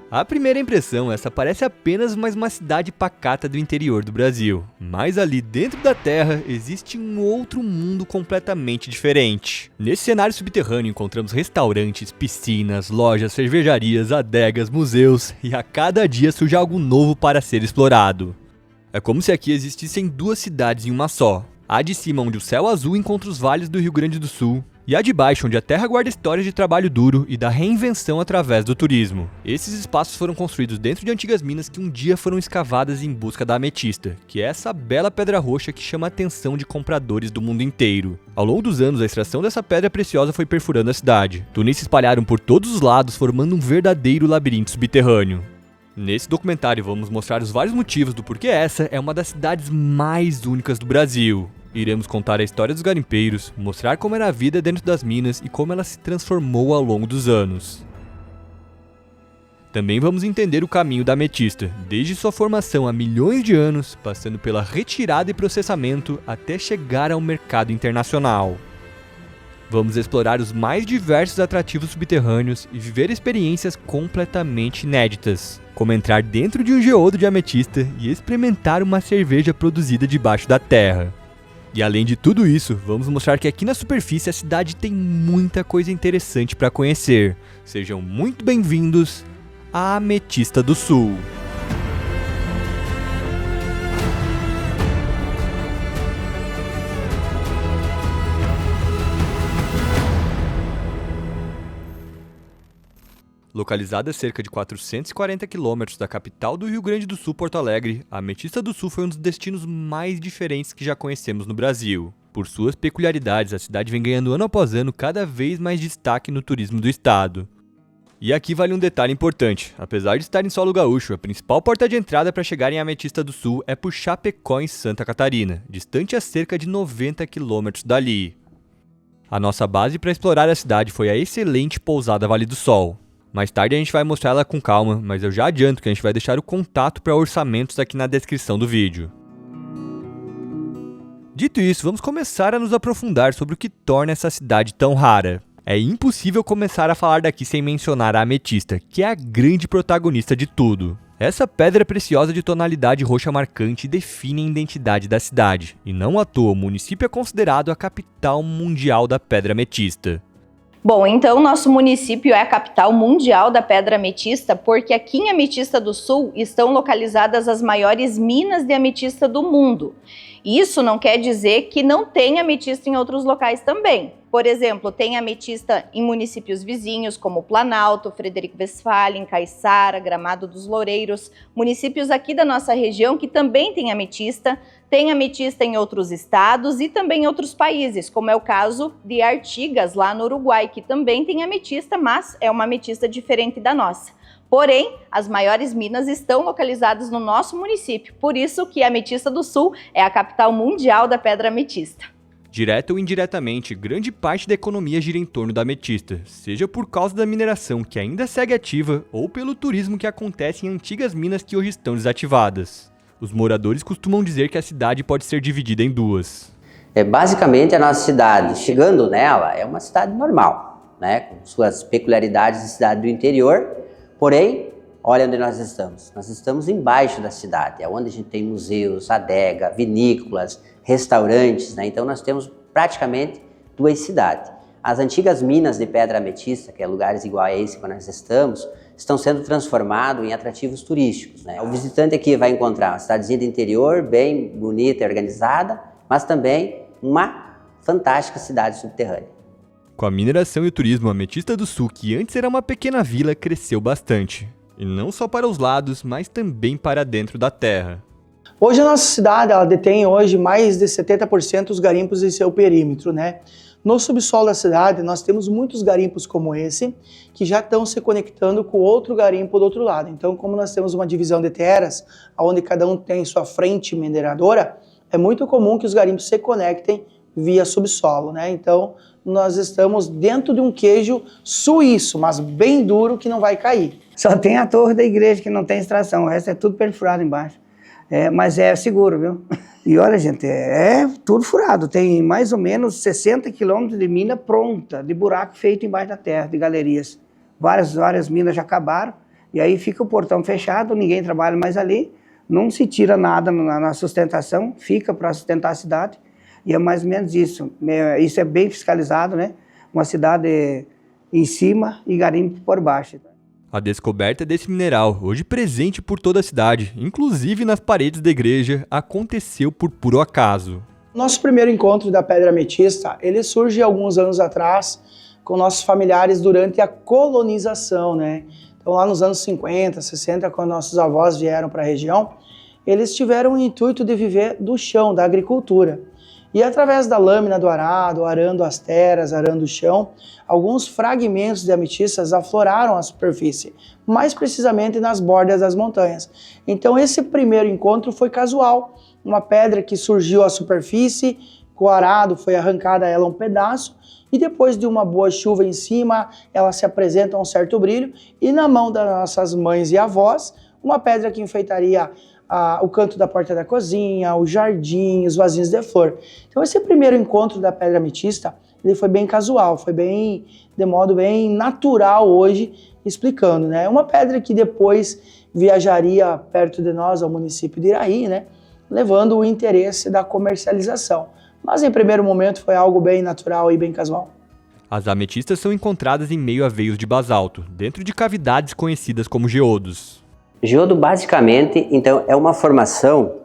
À primeira impressão, essa parece apenas mais uma cidade pacata do interior do Brasil. Mas ali dentro da terra existe um outro mundo completamente diferente. Nesse cenário subterrâneo encontramos restaurantes, piscinas, lojas, cervejarias, adegas, museus e a cada dia surge algo novo para ser explorado. É como se aqui existissem duas cidades em uma só. A de cima, onde o céu azul encontra os vales do Rio Grande do Sul, e a de baixo, onde a terra guarda histórias de trabalho duro e da reinvenção através do turismo. Esses espaços foram construídos dentro de antigas minas que um dia foram escavadas em busca da ametista, que é essa bela pedra roxa que chama a atenção de compradores do mundo inteiro. Ao longo dos anos, a extração dessa pedra preciosa foi perfurando a cidade. Túneis se espalharam por todos os lados, formando um verdadeiro labirinto subterrâneo. Nesse documentário vamos mostrar os vários motivos do porquê essa é uma das cidades mais únicas do Brasil. Iremos contar a história dos garimpeiros, mostrar como era a vida dentro das minas e como ela se transformou ao longo dos anos. Também vamos entender o caminho da ametista, desde sua formação há milhões de anos, passando pela retirada e processamento até chegar ao mercado internacional. Vamos explorar os mais diversos atrativos subterrâneos e viver experiências completamente inéditas, como entrar dentro de um geodo de ametista e experimentar uma cerveja produzida debaixo da terra. E além de tudo isso, vamos mostrar que aqui na superfície a cidade tem muita coisa interessante para conhecer. Sejam muito bem-vindos à Ametista do Sul. Localizada a cerca de 440 quilômetros da capital do Rio Grande do Sul, Porto Alegre, a Ametista do Sul foi um dos destinos mais diferentes que já conhecemos no Brasil. Por suas peculiaridades, a cidade vem ganhando ano após ano cada vez mais destaque no turismo do estado. E aqui vale um detalhe importante: apesar de estar em solo gaúcho, a principal porta de entrada para chegar em Ametista do Sul é por Chapecó, em Santa Catarina, distante a cerca de 90 quilômetros dali. A nossa base para explorar a cidade foi a excelente pousada Vale do Sol. Mais tarde a gente vai mostrar ela com calma, mas eu já adianto que a gente vai deixar o contato para orçamentos aqui na descrição do vídeo. Dito isso, vamos começar a nos aprofundar sobre o que torna essa cidade tão rara. É impossível começar a falar daqui sem mencionar a ametista, que é a grande protagonista de tudo. Essa pedra preciosa de tonalidade roxa marcante define a identidade da cidade, e não à toa o município é considerado a capital mundial da pedra ametista. Bom, então nosso município é a capital mundial da pedra ametista porque aqui em Ametista do Sul estão localizadas as maiores minas de ametista do mundo. Isso não quer dizer que não tem ametista em outros locais também. Por exemplo, tem ametista em municípios vizinhos como Planalto, Frederico Westphalen, Caiçara, Gramado dos Loureiros, municípios aqui da nossa região que também tem ametista em outros estados e também em outros países, como é o caso de Artigas, lá no Uruguai, que também tem ametista, mas é uma ametista diferente da nossa. Porém, as maiores minas estão localizadas no nosso município, por isso que a Ametista do Sul é a capital mundial da pedra ametista. Direta ou indiretamente, grande parte da economia gira em torno da ametista, seja por causa da mineração que ainda segue ativa ou pelo turismo que acontece em antigas minas que hoje estão desativadas. Os moradores costumam dizer que a cidade pode ser dividida em duas. Basicamente a nossa cidade, chegando nela, é uma cidade normal, né, com suas peculiaridades de cidade do interior. Porém, olha onde nós estamos. Nós estamos embaixo da cidade, é onde a gente tem museus, adega, vinícolas, restaurantes, né? Então nós temos praticamente duas cidades. As antigas minas de pedra ametista, que é lugares igual a esse que nós estão sendo transformados em atrativos turísticos, né? O visitante aqui vai encontrar uma cidadezinha do interior, bem bonita e organizada, mas também uma fantástica cidade subterrânea. Com a mineração e o turismo, a Ametista do Sul, que antes era uma pequena vila, cresceu bastante. E não só para os lados, mas também para dentro da terra. Hoje a nossa cidade ela detém hoje mais de 70% dos garimpos em seu perímetro, né? No subsolo da cidade nós temos muitos garimpos como esse, que já estão se conectando com outro garimpo do outro lado. Então, como nós temos uma divisão de terras, onde cada um tem sua frente mineradora, é muito comum que os garimpos se conectem via subsolo, né? Então, nós estamos dentro de um queijo suíço, mas bem duro, que não vai cair. Só tem a torre da igreja que não tem extração, o resto é tudo perfurado embaixo. Mas é seguro, viu? E olha, gente, é tudo furado. Tem mais ou menos 60 quilômetros de mina pronta, de buraco feito embaixo da terra, de galerias. Várias minas já acabaram E aí fica o portão fechado, ninguém trabalha mais ali, não se tira nada na sustentação, fica para sustentar a cidade. E é mais ou menos isso. Isso é bem fiscalizado, né? Uma cidade em cima e garimpo por baixo. A descoberta desse mineral, hoje presente por toda a cidade, inclusive nas paredes da igreja, aconteceu por puro acaso. Nosso primeiro encontro da pedra ametista, ele surge alguns anos atrás com nossos familiares durante a colonização, né? Então lá nos anos 50, 60, quando nossos avós vieram para a região, eles tiveram o intuito de viver do chão, da agricultura. E através da lâmina do arado, arando as terras, arando o chão, alguns fragmentos de ametistas afloraram a superfície, mais precisamente nas bordas das montanhas. Então esse primeiro encontro foi casual, uma pedra que surgiu à superfície, com o arado foi arrancada ela um pedaço, e depois de uma boa chuva em cima, ela se apresenta um certo brilho, e na mão das nossas mães e avós, uma pedra que enfeitaria o canto da porta da cozinha, o jardim, os vasinhos de flor. Então esse primeiro encontro da pedra ametista, ele foi bem casual, foi bem, de modo bem natural hoje, explicando, né? Uma pedra que depois viajaria perto de nós, ao município de Iraí, né? Levando o interesse da comercialização. Mas em primeiro momento foi algo bem natural e bem casual. As ametistas são encontradas em meio a veios de basalto, dentro de cavidades conhecidas como geodos. Geodo, basicamente, então, é uma formação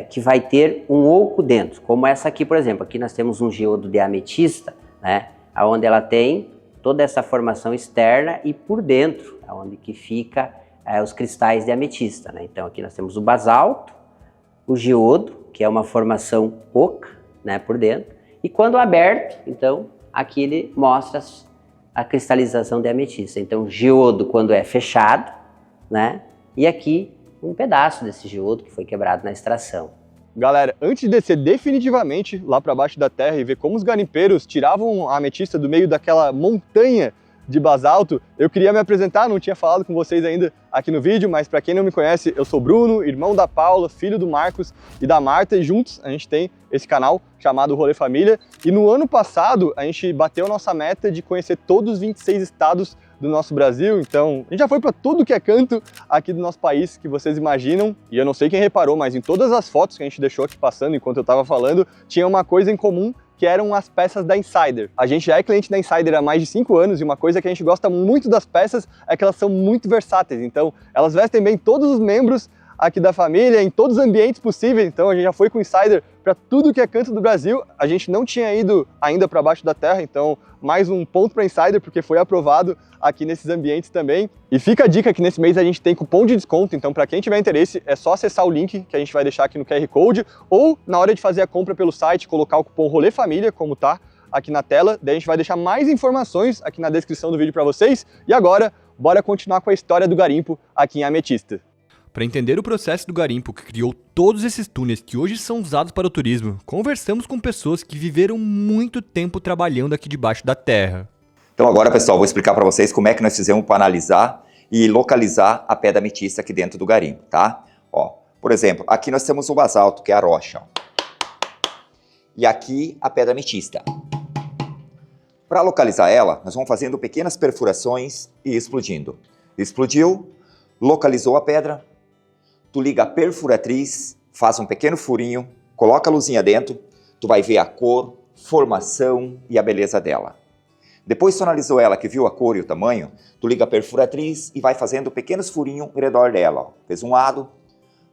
que vai ter um oco dentro, como essa aqui, por exemplo. Aqui nós temos um geodo de ametista, né, onde ela tem toda essa formação externa e por dentro, onde que fica os cristais de ametista, né? Então aqui nós temos o basalto, o geodo, que é uma formação oca, né, por dentro, e quando aberto, então, aqui ele mostra a cristalização de ametista. Então, geodo quando é fechado, né? E aqui um pedaço desse geodo que foi quebrado na extração. Galera, antes de descer definitivamente lá para baixo da terra e ver como os garimpeiros tiravam a ametista do meio daquela montanha de basalto, eu queria me apresentar, não tinha falado com vocês ainda aqui no vídeo, mas para quem não me conhece, eu sou Bruno, irmão da Paula, filho do Marcos e da Marta, e juntos a gente tem esse canal chamado Rolê Família. E no ano passado a gente bateu a nossa meta de conhecer todos os 26 estados do nosso Brasil, então a gente já foi para tudo que é canto aqui do nosso país que vocês imaginam, e eu não sei quem reparou, mas em todas as fotos que a gente deixou aqui passando enquanto eu estava falando, tinha uma coisa em comum, que eram as peças da Insider. A gente já é cliente da Insider há mais de 5 anos e uma coisa que a gente gosta muito das peças é que elas são muito versáteis, então elas vestem bem todos os membros aqui da família, em todos os ambientes possíveis. Então a gente já foi com o Insider para tudo que é canto do Brasil. A gente não tinha ido ainda para baixo da terra, então mais um ponto para Insider, porque foi aprovado aqui nesses ambientes também. E fica a dica que nesse mês a gente tem cupom de desconto, então para quem tiver interesse é só acessar o link que a gente vai deixar aqui no QR Code, ou na hora de fazer a compra pelo site, colocar o cupom Rolê Família, como tá aqui na tela. Daí a gente vai deixar mais informações aqui na descrição do vídeo para vocês. E agora, bora continuar com a história do garimpo aqui em Ametista. Para entender o processo do garimpo que criou todos esses túneis que hoje são usados para o turismo, conversamos com pessoas que viveram muito tempo trabalhando aqui debaixo da terra. Então agora, pessoal, vou explicar para vocês como é que nós fizemos para analisar e localizar a pedra ametista aqui dentro do garimpo, tá? Ó, por exemplo, aqui nós temos o basalto, que é a rocha, ó. E aqui a pedra ametista. Para localizar ela, nós vamos fazendo pequenas perfurações e explodindo. Explodiu, localizou a pedra, tu liga a perfuratriz, faz um pequeno furinho, coloca a luzinha dentro, tu vai ver a cor, formação e a beleza dela. Depois tu analisou ela, que viu a cor e o tamanho, tu liga a perfuratriz e vai fazendo pequenos furinhos ao redor dela. Ó. Fez um lado,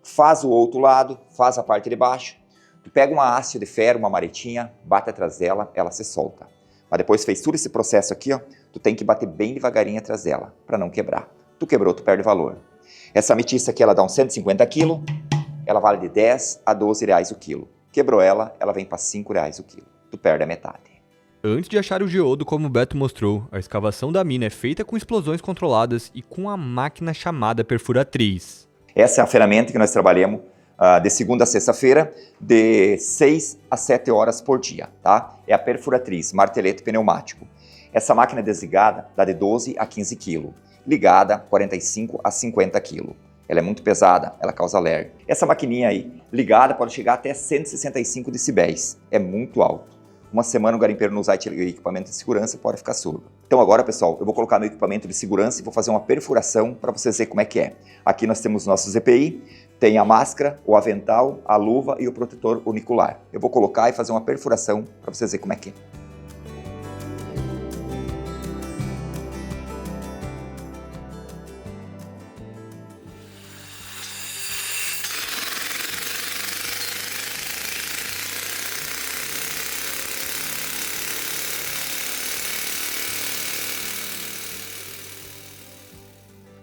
faz o outro lado, faz a parte de baixo, tu pega uma haste de ferro, uma maretinha, bate atrás dela, ela se solta. Mas depois fez todo esse processo aqui, ó, tu tem que bater bem devagarinho atrás dela, para não quebrar. Tu quebrou, tu perde valor. Essa ametista aqui, ela dá uns 150 kg, ela vale de 10 a 12 reais o quilo. Quebrou ela, ela vem para 5 reais o quilo. Tu perde a metade. Antes de achar o geodo, como o Beto mostrou, a escavação da mina é feita com explosões controladas e com a máquina chamada perfuratriz. Essa é a ferramenta que nós trabalhamos de segunda a sexta-feira, de 6 a 7 horas por dia, tá? É a perfuratriz, martelete pneumático. Essa máquina desligada dá de 12 a 15 kg. Ligada, 45 a 50 kg. Ela é muito pesada, ela causa alergia. Essa maquininha aí, ligada, pode chegar até 165 decibéis. É muito alto. uma semana o garimpeiro não usar equipamento de segurança pode ficar surdo. Então agora, pessoal, eu vou colocar meu equipamento de segurança e vou fazer uma perfuração para vocês verem como é que é. Aqui nós temos nossos EPI, tem a máscara, o avental, a luva e o protetor unicular. Eu vou colocar e fazer uma perfuração para vocês verem como é que é.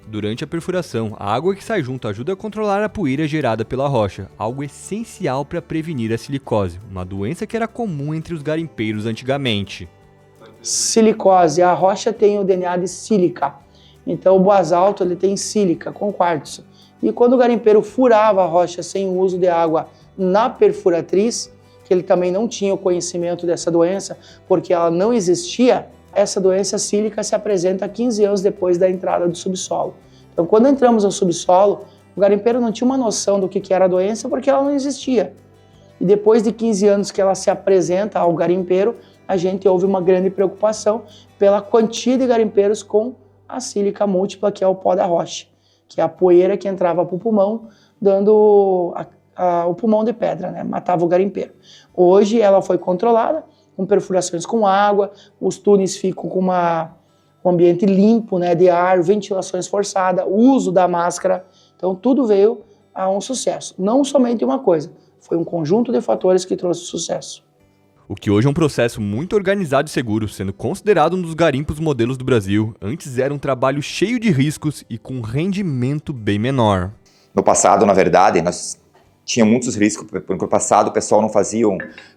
Durante a perfuração, a água que sai junto ajuda a controlar a poeira gerada pela rocha, algo essencial para prevenir a silicose, uma doença que era comum entre os garimpeiros antigamente. Silicose, a rocha tem o DNA de sílica, então o basalto ele tem sílica com quartzo. E quando o garimpeiro furava a rocha sem o uso de água na perfuratriz, que ele também não tinha o conhecimento dessa doença, porque ela não existia, essa doença sílica se apresenta 15 anos depois da entrada do subsolo. Então, quando entramos no subsolo, o garimpeiro não tinha uma noção do que era a doença porque ela não existia. E depois de 15 anos que ela se apresenta ao garimpeiro, a gente houve uma grande preocupação pela quantia de garimpeiros com a sílica múltipla, que é o pó da rocha, que é a poeira que entrava para o pulmão, dando o pulmão de pedra, né? Matava o garimpeiro. Hoje ela foi controlada, com perfurações com água, os túneis ficam com um ambiente limpo, né, de ar, ventilações forçadas, o uso da máscara. Então tudo veio a um sucesso. Não somente uma coisa, foi um conjunto de fatores que trouxe sucesso. O que hoje é um processo muito organizado e seguro, sendo considerado um dos garimpos modelos do Brasil, antes era um trabalho cheio de riscos e com rendimento bem menor. No passado, na verdade, nós tínhamos muitos riscos, porque no passado o pessoal não fazia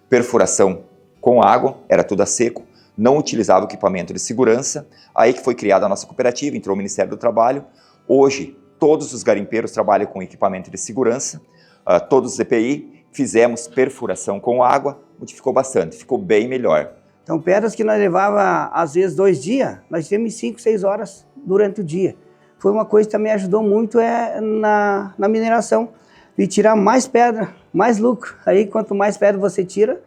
perfuração com água, era tudo a seco, não utilizava o equipamento de segurança, aí que foi criada a nossa cooperativa, entrou o Ministério do Trabalho. Hoje, todos os garimpeiros trabalham com equipamento de segurança, todos os EPI, fizemos perfuração com água, modificou bastante, ficou bem melhor. Então, pedras que nós levava às vezes 2 dias, nós temos 5, 6 horas durante o dia. Foi uma coisa que também ajudou muito na mineração, de tirar mais pedra, mais lucro. Aí, quanto mais pedra você tira,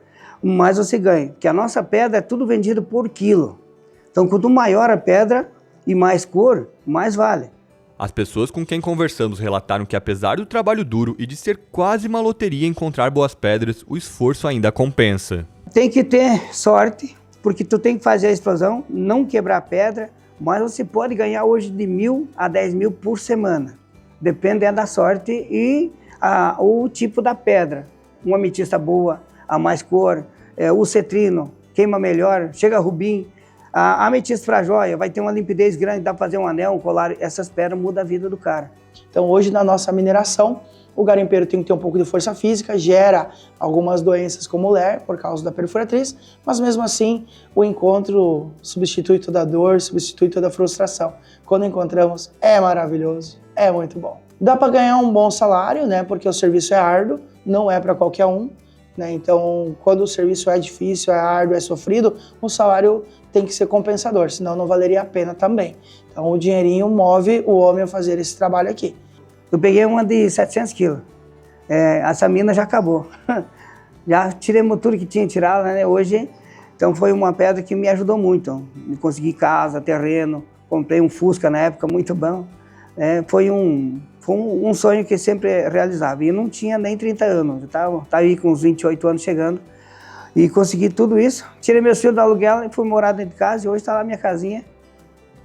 mais você ganha, porque a nossa pedra é tudo vendido por quilo. Então, quanto maior a pedra e mais cor, mais vale. As pessoas com quem conversamos relataram que apesar do trabalho duro e de ser quase uma loteria encontrar boas pedras, o esforço ainda compensa. Tem que ter sorte, porque tu tem que fazer a explosão, não quebrar a pedra, mas você pode ganhar hoje de 1.000 a 10.000 por semana. Depende da sorte e o tipo da pedra. Uma ametista boa, a mais cor, o cetrino, queima melhor, chega rubim. A ametista para joia vai ter uma limpidez grande, dá para fazer um anel, um colar, essas pedras mudam a vida do cara. Então hoje na nossa mineração, o garimpeiro tem que ter um pouco de força física, gera algumas doenças como ler por causa da perfuratriz, mas mesmo assim o encontro substitui toda a dor, substitui toda a frustração. Quando encontramos é maravilhoso, é muito bom. Dá para ganhar um bom salário, né? Porque o serviço é árduo, não é para qualquer um. Né? Então, quando o serviço é difícil, é árduo, é sofrido, o salário tem que ser compensador, senão não valeria a pena também. Então, o dinheirinho move o homem a fazer esse trabalho aqui. Eu peguei uma de 700 quilos. Essa mina já acabou. Já tirei tudo que tinha tirado, né? Hoje, então foi uma pedra que me ajudou muito. Me consegui casa, terreno, comprei um Fusca na época, muito bom. Foi um sonho que sempre realizava. E não tinha nem 30 anos, estava aí com uns 28 anos chegando. E consegui tudo isso. Tirei meus filhos do aluguel e fui morar dentro de casa. E hoje está lá minha casinha.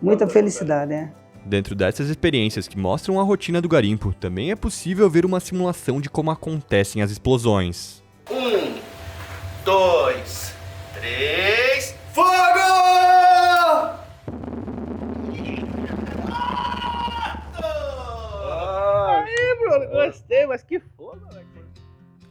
Muita felicidade, né? Dentro dessas experiências que mostram a rotina do garimpo, também é possível ver uma simulação de como acontecem as explosões. 1, 2, 3, fogo! Aí, Bruno, gostei, mas que fogo, velho.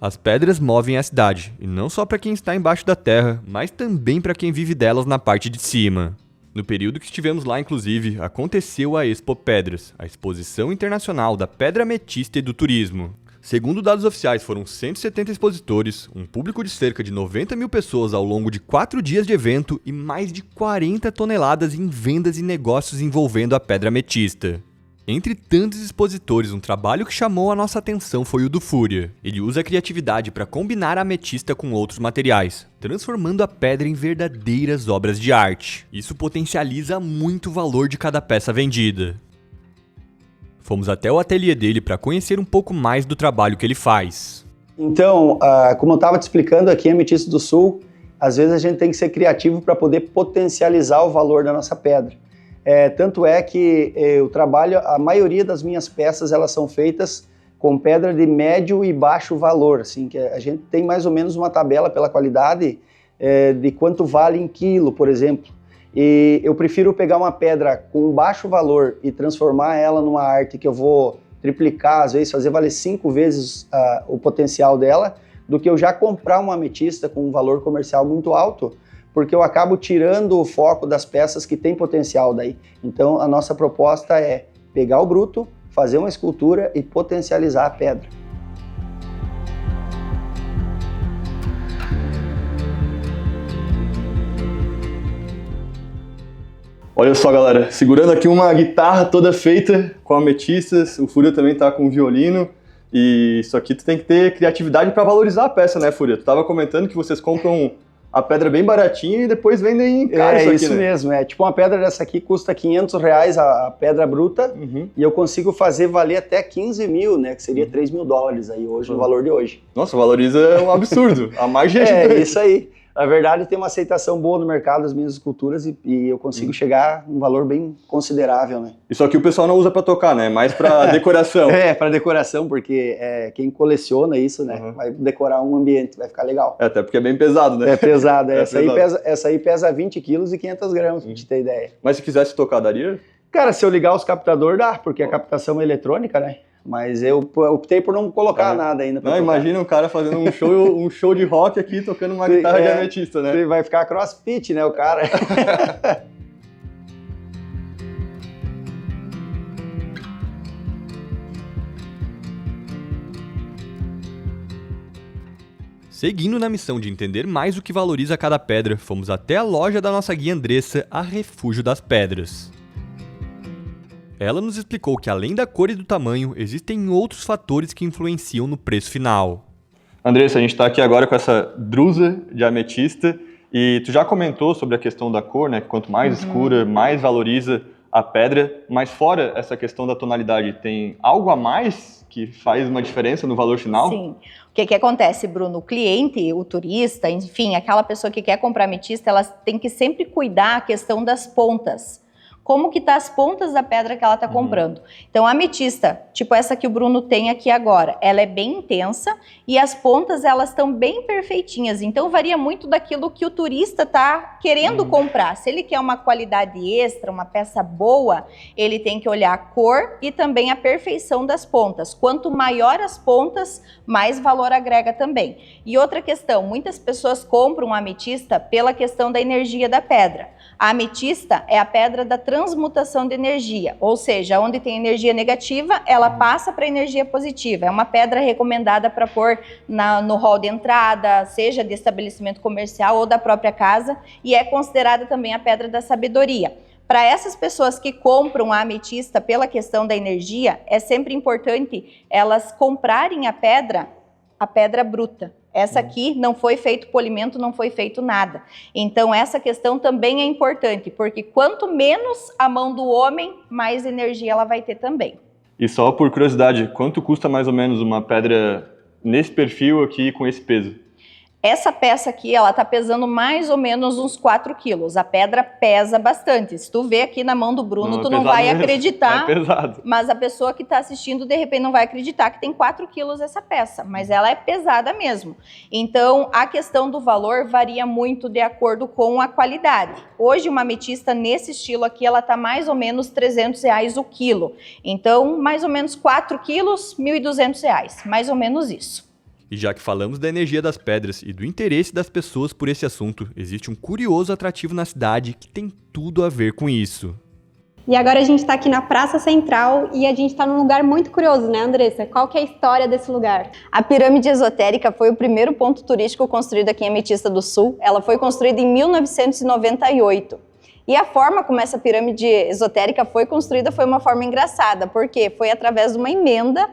As pedras movem a cidade, e não só para quem está embaixo da terra, mas também para quem vive delas na parte de cima. No período que estivemos lá, inclusive, aconteceu a Expo Pedras, a exposição internacional da pedra ametista e do turismo. Segundo dados oficiais, foram 170 expositores, um público de cerca de 90 mil pessoas ao longo de 4 dias de evento e mais de 40 toneladas em vendas e negócios envolvendo a pedra ametista. Entre tantos expositores, um trabalho que chamou a nossa atenção foi o do Fúria. Ele usa a criatividade para combinar a ametista com outros materiais, transformando a pedra em verdadeiras obras de arte. Isso potencializa muito o valor de cada peça vendida. Fomos até o ateliê dele para conhecer um pouco mais do trabalho que ele faz. Então, como eu estava te explicando aqui, em Ametista do Sul, às vezes a gente tem que ser criativo para poder potencializar o valor da nossa pedra. Tanto é que eu trabalho, a maioria das minhas peças, elas são feitas com pedra de médio e baixo valor, assim, que a gente tem mais ou menos uma tabela pela qualidade de quanto vale em quilo, por exemplo. E eu prefiro pegar uma pedra com baixo valor e transformar ela numa arte que eu vou triplicar, às vezes fazer valer 5 vezes o potencial dela, do que eu já comprar uma ametista com um valor comercial muito alto, porque eu acabo tirando o foco das peças que têm potencial daí. Então, a nossa proposta é pegar o bruto, fazer uma escultura e potencializar a pedra. Olha só, galera, segurando aqui uma guitarra toda feita com ametistas, o Fúria também tá com violino, e isso aqui tu tem que ter criatividade para valorizar a peça, né, Fúria? Tu tava comentando que vocês compram a pedra bem baratinha e depois vendem caro isso aqui, isso né? mesmo, tipo uma pedra dessa aqui custa R$500 a pedra bruta, e eu consigo fazer valer até 15 mil, né, que seria $3.000 aí hoje, no valor de hoje. Nossa, valoriza um absurdo, a mais gente. Isso aí. Na verdade, tem uma aceitação boa no mercado das minhas esculturas e eu consigo chegar a um valor bem considerável, né? Isso aqui o pessoal não usa para tocar, né? Mais para decoração. Para decoração, porque quem coleciona isso, né? Vai decorar um ambiente, vai ficar legal. Até porque é bem pesado, né? É pesado. Essa aí pesa 20 quilos e 500 gramas, pra te ter ideia. Mas se quisesse tocar, daria? Cara, se eu ligar os captadores, dá, porque a captação é eletrônica, né? Mas eu optei por não colocar nada ainda. Não, imagina um cara fazendo um show de rock aqui, tocando uma guitarra de ametista, né? Vai ficar crossfit, né, o cara? Seguindo na missão de entender mais o que valoriza cada pedra, fomos até a loja da nossa guia Andressa, a Refúgio das Pedras. Ela nos explicou que além da cor e do tamanho, existem outros fatores que influenciam no preço final. Andressa, a gente está aqui agora com essa drusa de ametista e tu já comentou sobre a questão da cor, né? Que quanto mais escura, mais valoriza a pedra. Mas fora essa questão da tonalidade, tem algo a mais que faz uma diferença no valor final? Sim. O que acontece, Bruno? O cliente, o turista, enfim, aquela pessoa que quer comprar ametista, ela tem que sempre cuidar a questão das pontas. Como que tá as pontas da pedra que ela tá comprando. Então a ametista, tipo essa que o Bruno tem aqui agora, ela é bem intensa e as pontas elas estão bem perfeitinhas, então varia muito daquilo que o turista tá querendo comprar. Se ele quer uma qualidade extra, uma peça boa, ele tem que olhar a cor e também a perfeição das pontas. Quanto maior as pontas, mais valor agrega também. E outra questão, muitas pessoas compram a ametista pela questão da energia da pedra. A ametista é a pedra da transmutação de energia, ou seja, onde tem energia negativa, ela passa para energia positiva. É uma pedra recomendada para pôr no hall de entrada, seja de estabelecimento comercial ou da própria casa, e é considerada também a pedra da sabedoria. Para essas pessoas que compram a ametista pela questão da energia, é sempre importante elas comprarem a pedra bruta. Essa aqui não foi feito polimento, não foi feito nada. Então essa questão também é importante, porque quanto menos a mão do homem, mais energia ela vai ter também. E só por curiosidade, quanto custa mais ou menos uma pedra nesse perfil aqui com esse peso? Essa peça aqui, ela tá pesando mais ou menos uns 4 quilos. A pedra pesa bastante. Se tu vê aqui na mão do Bruno, tu não vai acreditar. É pesado. Mas a pessoa que tá assistindo, de repente, não vai acreditar que tem 4 quilos essa peça. Mas ela é pesada mesmo. Então, a questão do valor varia muito de acordo com a qualidade. Hoje, uma ametista nesse estilo aqui, ela tá mais ou menos R$300 o quilo. Então, mais ou menos 4 quilos, R$1.200. Mais ou menos isso. E já que falamos da energia das pedras e do interesse das pessoas por esse assunto, existe um curioso atrativo na cidade que tem tudo a ver com isso. E agora a gente está aqui na Praça Central e a gente está num lugar muito curioso, né, Andressa? Qual que é a história desse lugar? A Pirâmide Esotérica foi o primeiro ponto turístico construído aqui em Ametista do Sul. Ela foi construída em 1998. E a forma como essa pirâmide esotérica foi construída foi uma forma engraçada, porque foi através de uma emenda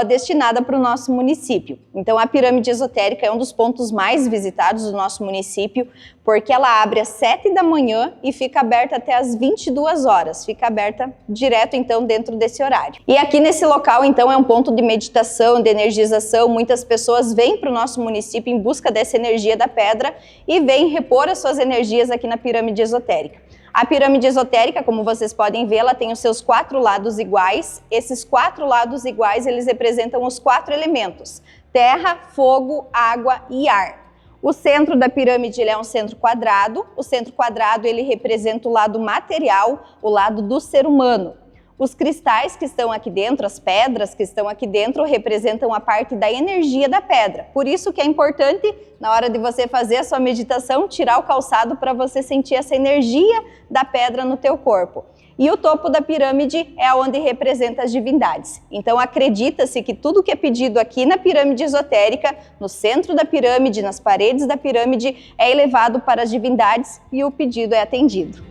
destinada para o nosso município. Então a pirâmide esotérica é um dos pontos mais visitados do nosso município, porque ela abre às 7 da manhã e fica aberta até às 22 horas, fica aberta direto então dentro desse horário. E aqui nesse local então é um ponto de meditação, de energização, muitas pessoas vêm para o nosso município em busca dessa energia da pedra e vêm repor as suas energias aqui na pirâmide esotérica. A pirâmide esotérica, como vocês podem ver, ela tem os seus 4 lados iguais. Esses 4 lados iguais, eles representam os 4 elementos: terra, fogo, água e ar. O centro da pirâmide ele é um centro quadrado. O centro quadrado ele representa o lado material, o lado do ser humano. Os cristais que estão aqui dentro, as pedras que estão aqui dentro, representam a parte da energia da pedra. Por isso que é importante, na hora de você fazer a sua meditação, tirar o calçado para você sentir essa energia da pedra no teu corpo. E o topo da pirâmide é onde representa as divindades. Então acredita-se que tudo que é pedido aqui na pirâmide esotérica, no centro da pirâmide, nas paredes da pirâmide, é elevado para as divindades e o pedido é atendido.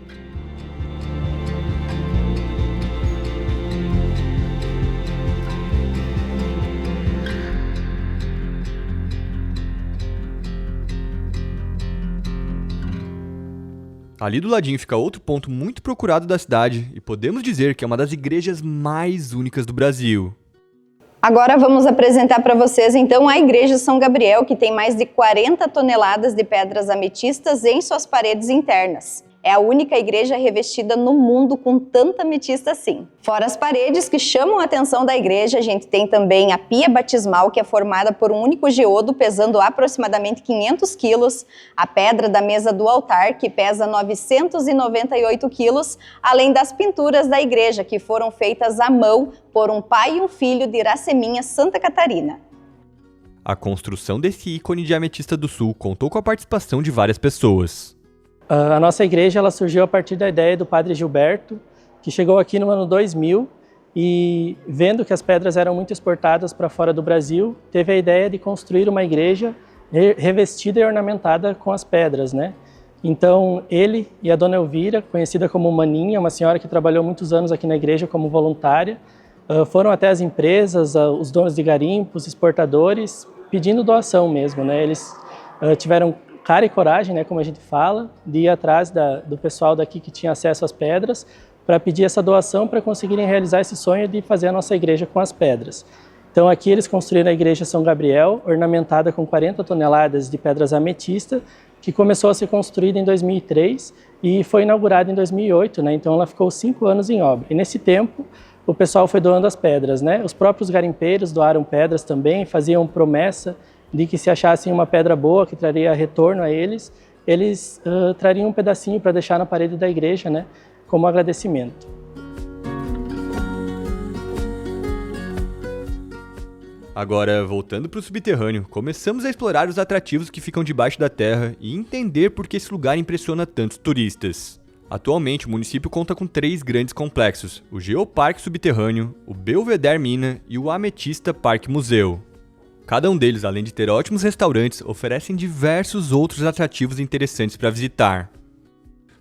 Ali do ladinho fica outro ponto muito procurado da cidade e podemos dizer que é uma das igrejas mais únicas do Brasil. Agora vamos apresentar para vocês então a Igreja São Gabriel, que tem mais de 40 toneladas de pedras ametistas em suas paredes internas. É a única igreja revestida no mundo com tanta ametista assim. Fora as paredes que chamam a atenção da igreja, a gente tem também a pia batismal, que é formada por um único geodo, pesando aproximadamente 500 quilos, a pedra da mesa do altar, que pesa 998 quilos, além das pinturas da igreja, que foram feitas à mão por um pai e um filho de Iraceminha, Santa Catarina. A construção desse ícone de ametista do sul contou com a participação de várias pessoas. A nossa igreja ela surgiu a partir da ideia do padre Gilberto, que chegou aqui no ano 2000 e, vendo que as pedras eram muito exportadas para fora do Brasil, teve a ideia de construir uma igreja revestida e ornamentada com as pedras, né? Então, ele e a dona Elvira, conhecida como Maninha, uma senhora que trabalhou muitos anos aqui na igreja como voluntária, foram até as empresas, os donos de garimpos, exportadores, pedindo doação mesmo, né? Eles tiveram cara e coragem, né, como a gente fala, de ir atrás do pessoal daqui que tinha acesso às pedras para pedir essa doação para conseguirem realizar esse sonho de fazer a nossa igreja com as pedras. Então aqui eles construíram a Igreja São Gabriel, ornamentada com 40 toneladas de pedras ametista, que começou a ser construída em 2003 e foi inaugurada em 2008, né? Então ela ficou 5 anos em obra. E nesse tempo o pessoal foi doando as pedras, né? Os próprios garimpeiros doaram pedras também, faziam promessa de que se achassem uma pedra boa que traria retorno a eles, eles trariam um pedacinho para deixar na parede da igreja, né, como agradecimento. Agora, voltando para o subterrâneo, começamos a explorar os atrativos que ficam debaixo da terra e entender por que esse lugar impressiona tantos turistas. Atualmente, o município conta com 3 grandes complexos: o Geoparque Subterrâneo, o Belvedere Mina e o Ametista Parque Museu. Cada um deles, além de ter ótimos restaurantes, oferecem diversos outros atrativos interessantes para visitar.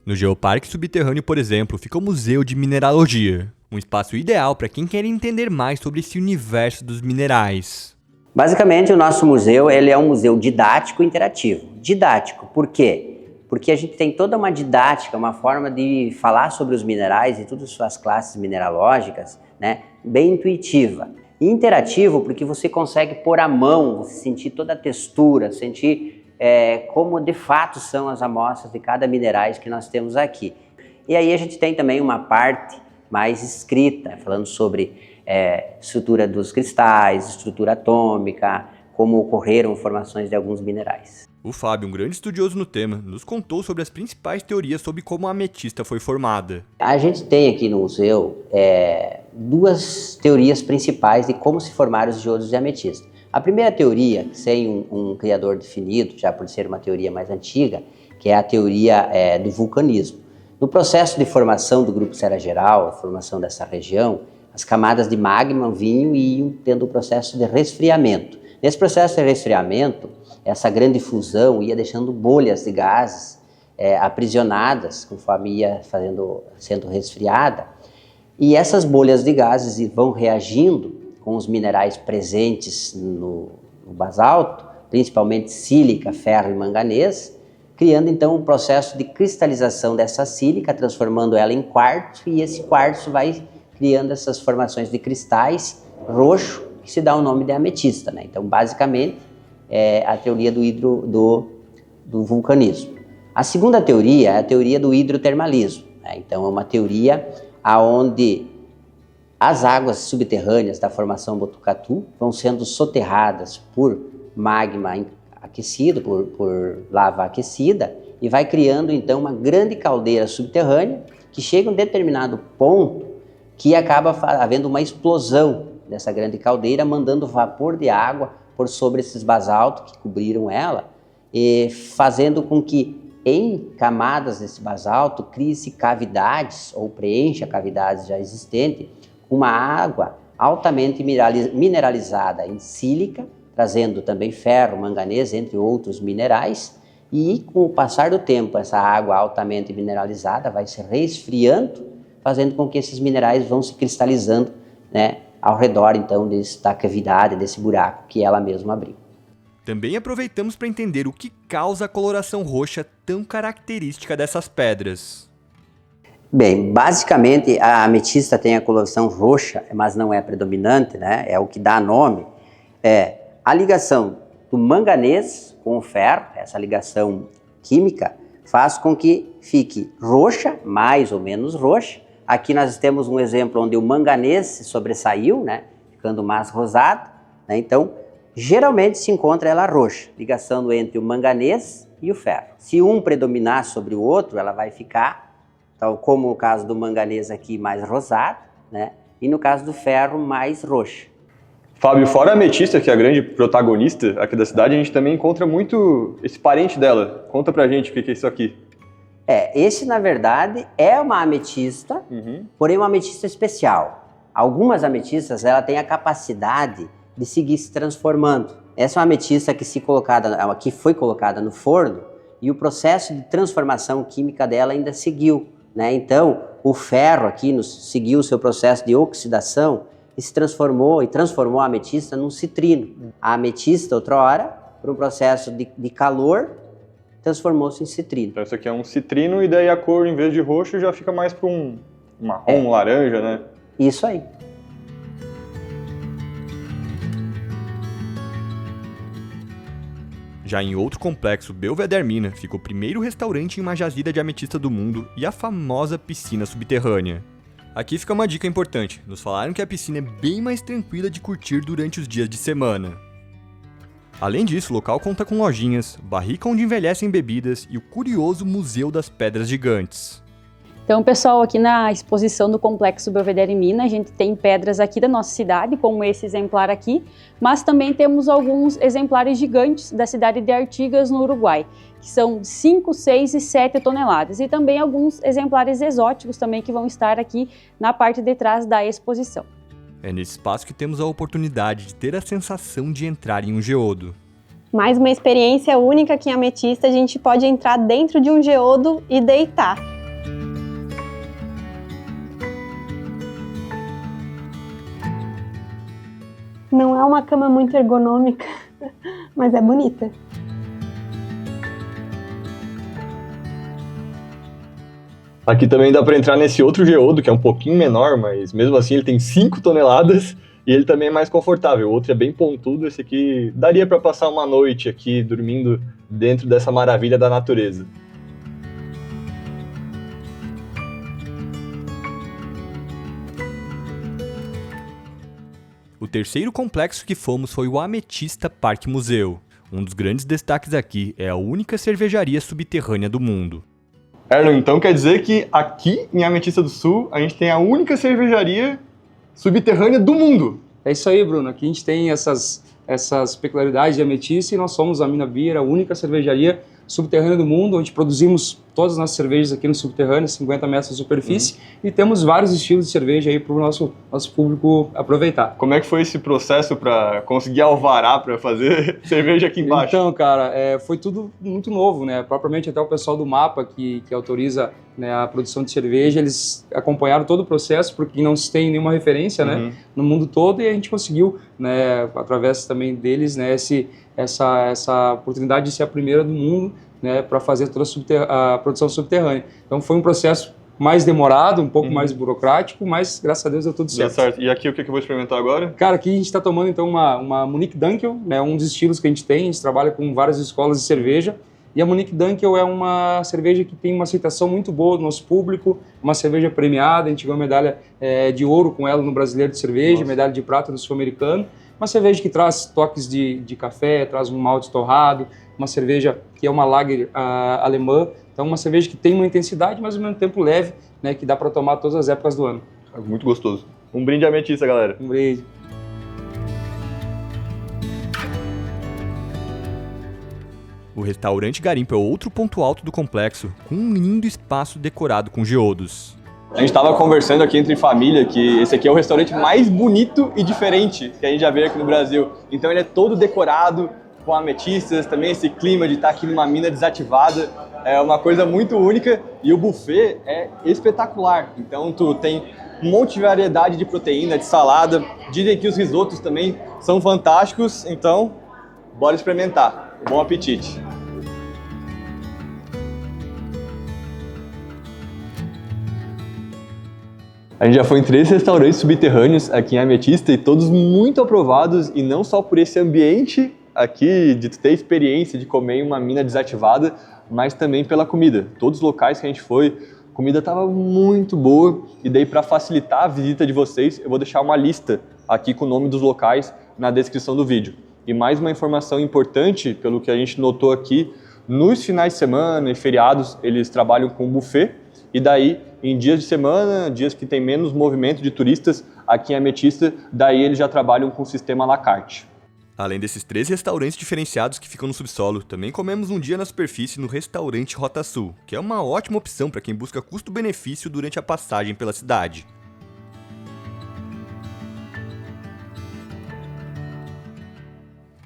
No Geoparque Subterrâneo, por exemplo, fica o Museu de Mineralogia, um espaço ideal para quem quer entender mais sobre esse universo dos minerais. Basicamente, o nosso museu ele é um museu didático e interativo. Didático, por quê? Porque a gente tem toda uma didática, uma forma de falar sobre os minerais e todas as suas classes mineralógicas, né, bem intuitiva. Interativo porque você consegue pôr a mão, você sentir toda a textura, sentir como de fato são as amostras de cada minerais que nós temos aqui. E aí a gente tem também uma parte mais escrita, falando sobre estrutura dos cristais, estrutura atômica, como ocorreram formações de alguns minerais. O Fábio, um grande estudioso no tema, nos contou sobre as principais teorias sobre como a ametista foi formada. A gente tem aqui no museu 2 teorias principais de como se formaram os geodos de ametista. A primeira teoria, sem um criador definido, já por ser uma teoria mais antiga, que é a teoria do vulcanismo. No processo de formação do grupo Serra Geral, a formação dessa região, as camadas de magma vinham e iam tendo o processo de resfriamento. Nesse processo de resfriamento, essa grande fusão ia deixando bolhas de gases aprisionadas, conforme ia sendo resfriada, e essas bolhas de gases vão reagindo com os minerais presentes no basalto, principalmente sílica, ferro e manganês, criando então um processo de cristalização dessa sílica, transformando ela em quartzo, e esse quartzo vai criando essas formações de cristais roxo, que se dá o nome de ametista, né? Então, basicamente, é a teoria do vulcanismo. A segunda teoria é a teoria do hidrotermalismo, né? Então, é uma teoria onde as águas subterrâneas da formação Botucatu vão sendo soterradas por magma aquecido, por lava aquecida, e vai criando então uma grande caldeira subterrânea que chega a um determinado ponto que acaba havendo uma explosão dessa grande caldeira, mandando vapor de água por sobre esses basaltos que cobriram ela, e fazendo com que em camadas desse basalto crie-se cavidades ou preencha cavidades já existentes, uma água altamente mineralizada em sílica, trazendo também ferro, manganês, entre outros minerais, e com o passar do tempo essa água altamente mineralizada vai se resfriando, fazendo com que esses minerais vão se cristalizando, né, ao redor então desta cavidade, desse buraco que ela mesma abriu. Também aproveitamos para entender o que causa a coloração roxa tão característica dessas pedras. Bem, basicamente a ametista tem a coloração roxa, mas não é predominante, né? É o que dá nome. A ligação do manganês com o ferro, essa ligação química, faz com que fique roxa, mais ou menos roxa. Aqui nós temos um exemplo onde o manganês se sobressaiu, né? Ficando mais rosado, né? Então, geralmente se encontra ela roxa, ligação entre o manganês e o ferro. Se um predominar sobre o outro, ela vai ficar, tal como no caso do manganês aqui, mais rosado, né? E no caso do ferro, mais roxa. Fábio, fora a ametista, que é a grande protagonista aqui da cidade, a gente também encontra muito esse parente dela. Conta pra gente o que é isso aqui. Esse na verdade é uma ametista, porém uma ametista especial. Algumas ametistas, ela tem a capacidade de seguir se transformando. Essa é uma ametista que foi colocada no forno, e o processo de transformação química dela ainda seguiu, né? Então, o ferro aqui seguiu o seu processo de oxidação e transformou a ametista num citrino. A ametista, outrora, por um processo de calor, transformou-se em citrino. Então, isso aqui é um citrino, e daí a cor, em vez de roxo, já fica mais para um marrom, laranja, né? Isso aí. Já em outro complexo, Belvedere Mina, fica o primeiro restaurante em uma jazida de ametista do mundo e a famosa piscina subterrânea. Aqui fica uma dica importante, nos falaram que a piscina é bem mais tranquila de curtir durante os dias de semana. Além disso, o local conta com lojinhas, barrica onde envelhecem bebidas e o curioso Museu das Pedras Gigantes. Então, pessoal, aqui na exposição do Complexo Belvedere Mina, a gente tem pedras aqui da nossa cidade, como esse exemplar aqui, mas também temos alguns exemplares gigantes da cidade de Artigas, no Uruguai, que são 5, 6 e 7 toneladas, e também alguns exemplares exóticos também que vão estar aqui na parte de trás da exposição. É nesse espaço que temos a oportunidade de ter a sensação de entrar em um geodo. Mais uma experiência única aqui em Ametista, a gente pode entrar dentro de um geodo e deitar. Não é uma cama muito ergonômica, mas é bonita. Aqui também dá para entrar nesse outro geodo, que é um pouquinho menor, mas mesmo assim ele tem 5 toneladas e ele também é mais confortável. O outro é bem pontudo, esse aqui daria para passar uma noite aqui dormindo dentro dessa maravilha da natureza. O terceiro complexo que fomos foi o Ametista Parque Museu. Um dos grandes destaques aqui é a única cervejaria subterrânea do mundo. Erlon, então quer dizer que aqui em Ametista do Sul a gente tem a única cervejaria subterrânea do mundo? É isso aí, Bruno. Aqui a gente tem essas peculiaridades de ametista e nós somos a Mina Beer, a única cervejaria subterrânea do mundo, onde produzimos todas as nossas cervejas aqui no subterrâneo, 50 metros de superfície, e temos vários estilos de cerveja aí para o nosso público aproveitar. Como é que foi esse processo para conseguir alvará para fazer cerveja aqui embaixo? Então, cara, foi tudo muito novo, né? Propriamente até o pessoal do MAPA, que autoriza, né, a produção de cerveja, eles acompanharam todo o processo, porque não se tem nenhuma referência, né, no mundo todo, e a gente conseguiu, né, através também deles, né, essa oportunidade de ser a primeira do mundo, né, para fazer toda a produção subterrânea. Então foi um processo mais demorado, um pouco mais burocrático, mas graças a Deus deu tudo certo. Deu certo. E aqui o que eu vou experimentar agora? Cara, aqui a gente está tomando então uma Munich Dunkel, né, um dos estilos que a gente trabalha com várias escolas de cerveja, e a Munich Dunkel é uma cerveja que tem uma aceitação muito boa do nosso público, uma cerveja premiada, a gente ganhou medalha de ouro com ela no Brasileiro de Cerveja, medalha de prata no Sul-Americano, uma cerveja que traz toques de café, traz um malte torrado, uma cerveja que é uma lager alemã, então uma cerveja que tem uma intensidade, mas ao mesmo tempo leve, né, que dá para tomar todas as épocas do ano. Muito gostoso. Um brinde à ametista, galera. Um brinde. O restaurante Garimpo é outro ponto alto do complexo, com um lindo espaço decorado com geodos. A gente estava conversando aqui entre família que esse aqui é o restaurante mais bonito e diferente que a gente já vê aqui no Brasil. Então ele é todo decorado com ametistas, também esse clima de estar aqui numa mina desativada. É uma coisa muito única e o buffet é espetacular. Então tu tem um monte de variedade de proteína, de salada. Dizem que os risotos também são fantásticos, então bora experimentar. Bom apetite! A gente já foi em 3 restaurantes subterrâneos aqui em Ametista e todos muito aprovados, e não só por esse ambiente aqui de ter experiência de comer em uma mina desativada, mas também pela comida. Todos os locais que a gente foi, a comida estava muito boa, e daí para facilitar a visita de vocês, eu vou deixar uma lista aqui com o nome dos locais na descrição do vídeo. E mais uma informação importante, pelo que a gente notou aqui, nos finais de semana e feriados eles trabalham com buffet, e daí em dias de semana, dias que tem menos movimento de turistas aqui em Ametista, daí eles já trabalham com o sistema à la carte. Além desses 3 restaurantes diferenciados que ficam no subsolo, também comemos um dia na superfície no restaurante Rota Sul, que é uma ótima opção para quem busca custo-benefício durante a passagem pela cidade.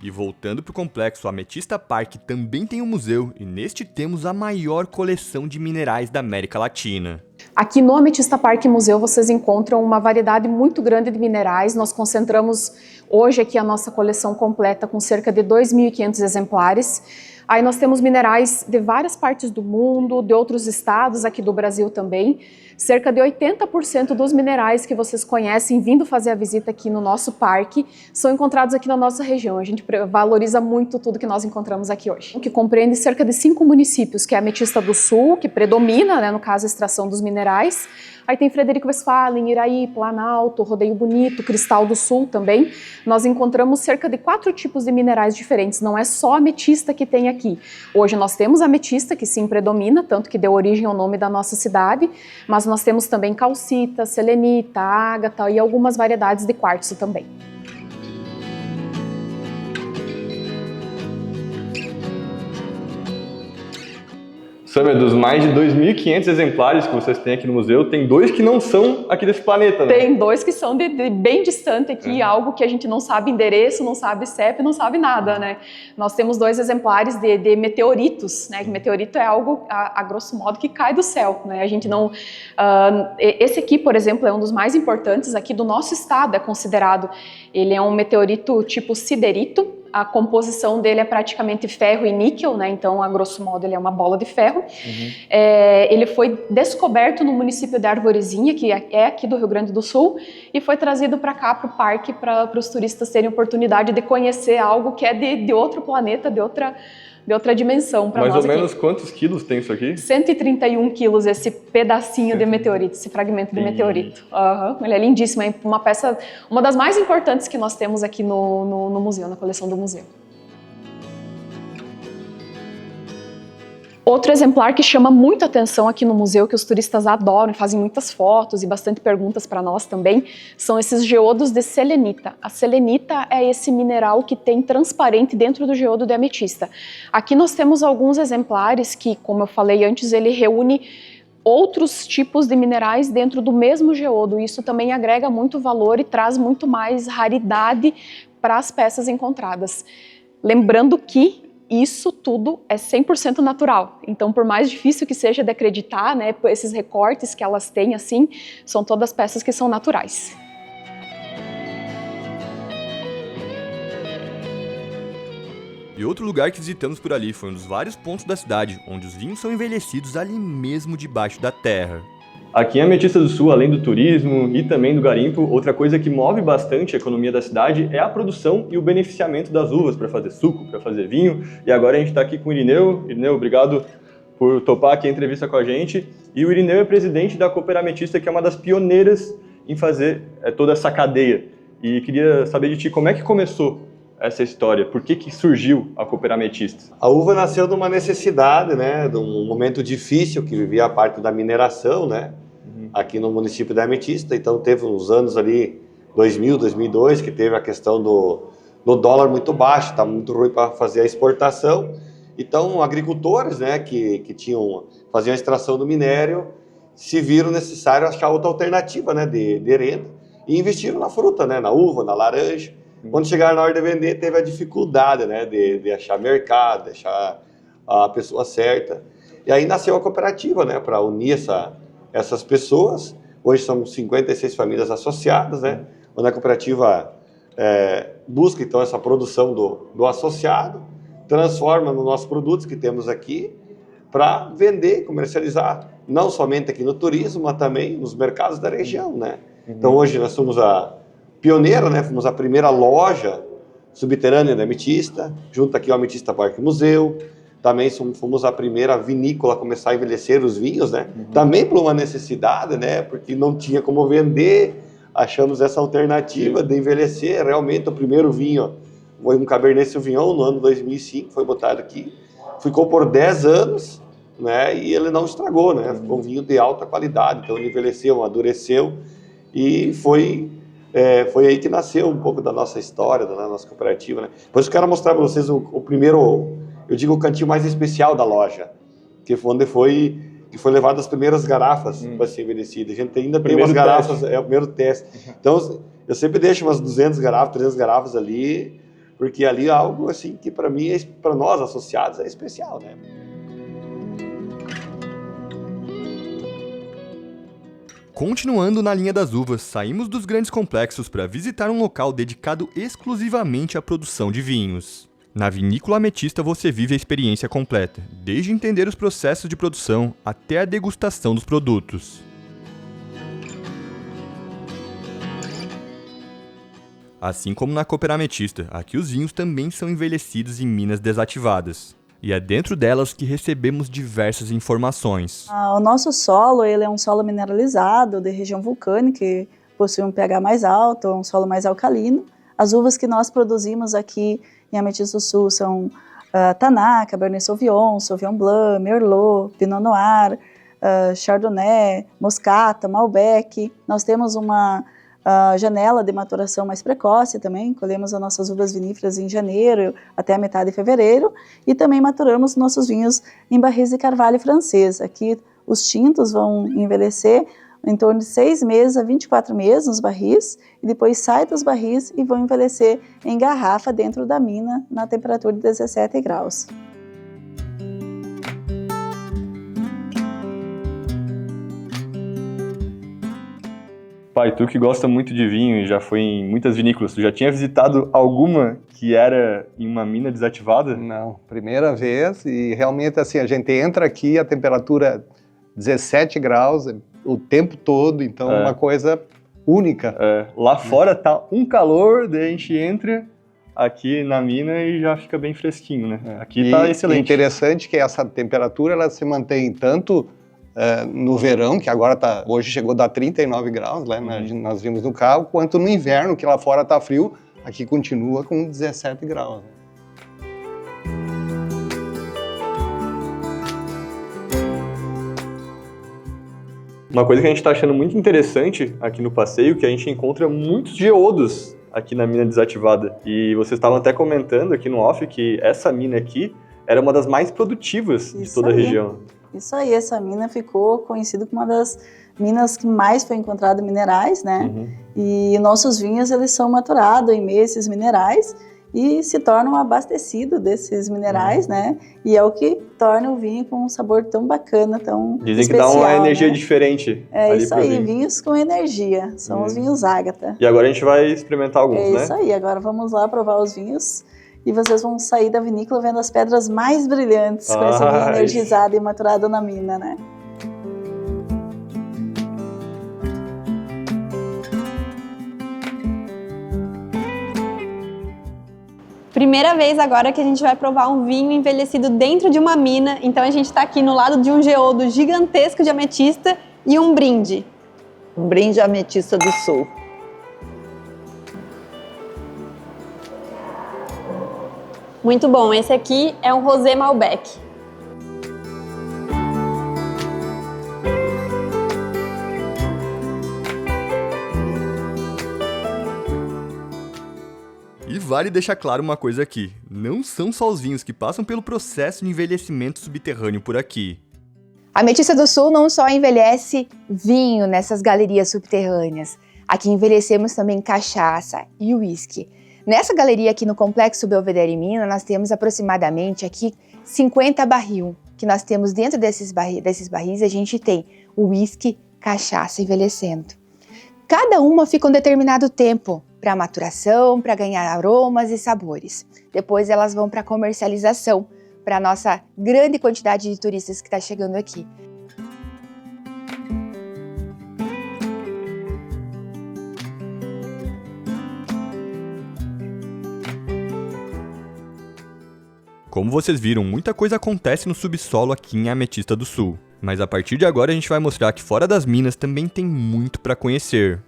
E voltando para o complexo, o Ametista Park também tem um museu, e neste temos a maior coleção de minerais da América Latina. Aqui no Ametista Park Museu vocês encontram uma variedade muito grande de minerais. Nós concentramos hoje aqui a nossa coleção completa com cerca de 2.500 exemplares. Aí nós temos minerais de várias partes do mundo, de outros estados aqui do Brasil também. Cerca de 80% dos minerais que vocês conhecem vindo fazer a visita aqui no nosso parque são encontrados aqui na nossa região. A gente valoriza muito tudo que nós encontramos aqui hoje. Que compreende cerca de 5 municípios, que é a Ametista do Sul, que predomina, né, no caso, a extração dos minerais. Aí tem Frederico Westphalen, Iraí, Planalto, Rodeio Bonito, Cristal do Sul também. Nós encontramos cerca de 4 tipos de minerais diferentes, não é só a ametista que tem aqui. Hoje nós temos a ametista, que sim predomina, tanto que deu origem ao nome da nossa cidade, mas nós temos também calcita, selenita, ágata e algumas variedades de quartzo também. Samia, dos mais de 2.500 exemplares que vocês têm aqui no museu, tem 2 que não são aqui desse planeta, né? Tem 2 que são de bem distante aqui, algo que a gente não sabe endereço, não sabe CEP, não sabe nada, né? Nós temos 2 exemplares de meteoritos, né? Meteorito é algo, a grosso modo, que cai do céu, né? A gente não... esse aqui, por exemplo, é um dos mais importantes aqui do nosso estado, é considerado. Ele é um meteorito tipo siderito. A composição dele é praticamente ferro e níquel, né? Então, a grosso modo, ele é uma bola de ferro. Ele foi descoberto no município de Arvorezinha, que é aqui do Rio Grande do Sul, e foi trazido para cá, para o parque, para os turistas terem oportunidade de conhecer algo que é de outro planeta, de outra dimensão para nós. Mais ou menos quantos quilos tem isso aqui? 131 quilos esse pedacinho de meteorito, esse fragmento de meteorito. Ele é lindíssimo, é uma peça, uma das mais importantes que nós temos aqui no museu, na coleção do museu. Outro exemplar que chama muita atenção aqui no museu, que os turistas adoram e fazem muitas fotos e bastante perguntas para nós também, são esses geodos de selenita. A selenita é esse mineral que tem transparente dentro do geodo de ametista. Aqui nós temos alguns exemplares que, como eu falei antes, ele reúne outros tipos de minerais dentro do mesmo geodo. Isso também agrega muito valor e traz muito mais raridade para as peças encontradas. Lembrando que isso tudo é 100% natural. Então, por mais difícil que seja de acreditar, né, esses recortes que elas têm, assim, são todas peças que são naturais. E outro lugar que visitamos por ali foi um dos vários pontos da cidade, onde os vinhos são envelhecidos ali mesmo debaixo da terra. Aqui em Ametista do Sul, além do turismo e também do garimpo, outra coisa que move bastante a economia da cidade é a produção e o beneficiamento das uvas para fazer suco, para fazer vinho. E agora a gente está aqui com o Irineu. Irineu, obrigado por topar aqui a entrevista com a gente. E o Irineu é presidente da Cooper Ametista, que é uma das pioneiras em fazer toda essa cadeia. E queria saber de ti, como é que começou essa história? Por que surgiu a Cooper Ametista? A uva nasceu de uma necessidade, né, de um momento difícil que vivia a parte da mineração, né, aqui no município da Ametista. Então teve uns anos ali, 2000, 2002, que teve a questão do dólar muito baixo, estava muito ruim para fazer a exportação. Então agricultores, né, que faziam a extração do minério, se viram necessário achar outra alternativa, né, de renda, e investiram na fruta, né, na uva, na laranja. Quando chegaram na hora de vender, teve a dificuldade, né, de achar mercado, de achar a pessoa certa. E aí nasceu a cooperativa, né, para unir essas pessoas. Hoje somos 56 famílias associadas, né, onde a cooperativa busca então essa produção do associado, transforma nos nossos produtos que temos aqui para vender, comercializar, não somente aqui no turismo, mas também nos mercados da região, né. Então hoje nós somos a pioneira, né, fomos a primeira loja subterrânea da Ametista, junto aqui ao Ametista Parque Museu. Também fomos a primeira vinícola a começar a envelhecer os vinhos, né? Também por uma necessidade, né? Porque não tinha como vender, achamos essa alternativa de envelhecer. Realmente o primeiro vinho foi um Cabernet Sauvignon no ano 2005, foi botado aqui. Ficou por 10 anos, né? E ele não estragou, né? Ficou um vinho de alta qualidade, então ele envelheceu, amadureceu e foi aí que nasceu um pouco da nossa história, da nossa cooperativa, né? Depois eu quero mostrar para vocês o primeiro, eu digo o cantinho mais especial da loja, que foi onde foi levado as primeiras garrafas para ser envelhecidas. A gente ainda tem umas garrafas, é o primeiro teste. Então eu sempre deixo umas 200 garrafas, 300 garrafas ali, porque ali é algo assim que para mim, para nós associados, é especial, né? Continuando na linha das uvas, saímos dos grandes complexos para visitar um local dedicado exclusivamente à produção de vinhos. Na Vinícola Ametista você vive a experiência completa, desde entender os processos de produção até a degustação dos produtos. Assim como na Cooper Ametista, aqui os vinhos também são envelhecidos em minas desativadas. E é dentro delas que recebemos diversas informações. O nosso solo ele é um solo mineralizado de região vulcânica, que possui um pH mais alto, um solo mais alcalino. As uvas que nós produzimos aqui em Ametista do Sul são Taná, Cabernet Sauvignon, Sauvignon Blanc, Merlot, Pinot Noir, Chardonnay, Moscata, Malbec. Nós temos uma janela de maturação mais precoce também, colhemos as nossas uvas viníferas em janeiro até a metade de fevereiro e também maturamos nossos vinhos em barris de carvalho francês. Aqui os tintos vão envelhecer em torno de 6 meses a 24 meses nos barris e depois saem dos barris e vão envelhecer em garrafa dentro da mina na temperatura de 17 graus. Pai, tu que gosta muito de vinho e já foi em muitas vinícolas, tu já tinha visitado alguma que era em uma mina desativada? Não, primeira vez e realmente assim, a gente entra aqui, a temperatura 17 graus o tempo todo, então é uma coisa única. Lá fora tá um calor, daí a gente entra aqui na mina e já fica bem fresquinho, né? Aqui tá excelente. Interessante que essa temperatura ela se mantém tanto no verão, que agora hoje chegou a dar 39 graus, né, nós vimos no carro, quanto no inverno, que lá fora tá frio, aqui continua com 17 graus. Uma coisa que a gente está achando muito interessante aqui no passeio, que a gente encontra muitos geodos aqui na mina desativada. E vocês estavam até comentando aqui no off que essa mina aqui era uma das mais produtivas de toda a região. Isso aí, essa mina ficou conhecida como uma das minas que mais foi encontrado minerais, né? E nossos vinhos, eles são maturados em meio a esses minerais e se tornam abastecidos desses minerais, né? E é o que torna o vinho com um sabor tão bacana, tão Dizem especial, que dá uma energia né? diferente. É ali isso aí, vinhos com energia, são os vinhos Ágata. E agora a gente vai experimentar alguns, né? É isso aí, agora vamos lá provar os vinhos e vocês vão sair da vinícola vendo as pedras mais brilhantes com esse vinho energizado e maturado na mina, né? Primeira vez agora que a gente vai provar um vinho envelhecido dentro de uma mina, então a gente está aqui no lado de um geodo gigantesco de ametista e um brinde. Um brinde à Ametista do Sul. Muito bom, esse aqui é um Rosé Malbec. E vale deixar claro uma coisa aqui, não são só os vinhos que passam pelo processo de envelhecimento subterrâneo por aqui. A Ametista do Sul não só envelhece vinho nessas galerias subterrâneas, aqui envelhecemos também cachaça e uísque. Nessa galeria aqui no Complexo Belvedere Mina, nós temos aproximadamente aqui 50 barril, que nós temos dentro desses barris, a gente tem o uísque, cachaça envelhecendo. Cada uma fica um determinado tempo para maturação, para ganhar aromas e sabores. Depois elas vão para comercialização, para a nossa grande quantidade de turistas que está chegando aqui. Como vocês viram, muita coisa acontece no subsolo aqui em Ametista do Sul. Mas a partir de agora a gente vai mostrar que fora das minas também tem muito para conhecer.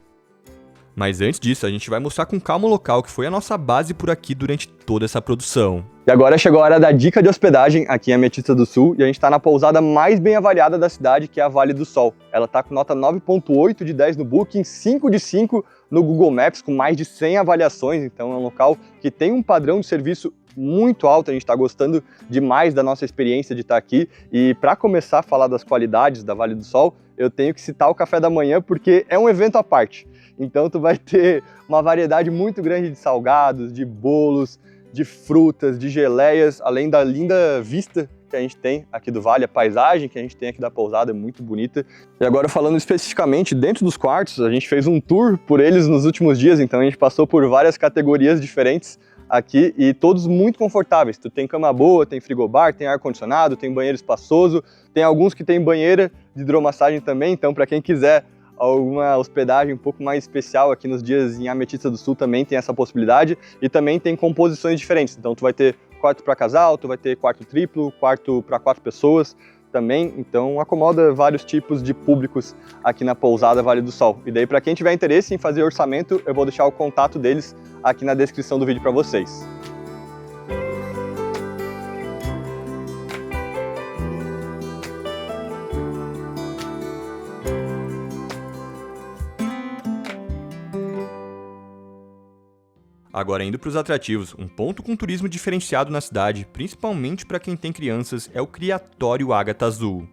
Mas antes disso, a gente vai mostrar com calma o local que foi a nossa base por aqui durante toda essa produção. E agora chegou a hora da dica de hospedagem aqui em Ametista do Sul e a gente está na pousada mais bem avaliada da cidade, que é a Vale do Sol. Ela está com nota 9.8 de 10 no Booking, 5 de 5 no Google Maps, com mais de 100 avaliações, então é um local que tem um padrão de serviço muito alto, a gente está gostando demais da nossa experiência de estar aqui. E para começar a falar das qualidades da Vale do Sol, eu tenho que citar o café da manhã porque é um evento à parte. Então tu vai ter uma variedade muito grande de salgados, de bolos, de frutas, de geleias, além da linda vista que a gente tem aqui do vale, a paisagem que a gente tem aqui da pousada é muito bonita. E agora falando especificamente dentro dos quartos, a gente fez um tour por eles nos últimos dias, então a gente passou por várias categorias diferentes aqui e todos muito confortáveis. Tu tem cama boa, tem frigobar, tem ar-condicionado, tem banheiro espaçoso, tem alguns que tem banheira de hidromassagem também, então para quem quiser alguma hospedagem um pouco mais especial aqui nos dias em Ametista do Sul também tem essa possibilidade e também tem composições diferentes, então tu vai ter quarto para casal, tu vai ter quarto triplo, quarto para 4 pessoas também, então acomoda vários tipos de públicos aqui na pousada Vale do Sol. E daí para quem tiver interesse em fazer orçamento, eu vou deixar o contato deles aqui na descrição do vídeo para vocês. Agora indo para os atrativos, um ponto com turismo diferenciado na cidade, principalmente para quem tem crianças, é o Criatório Ágata Azul.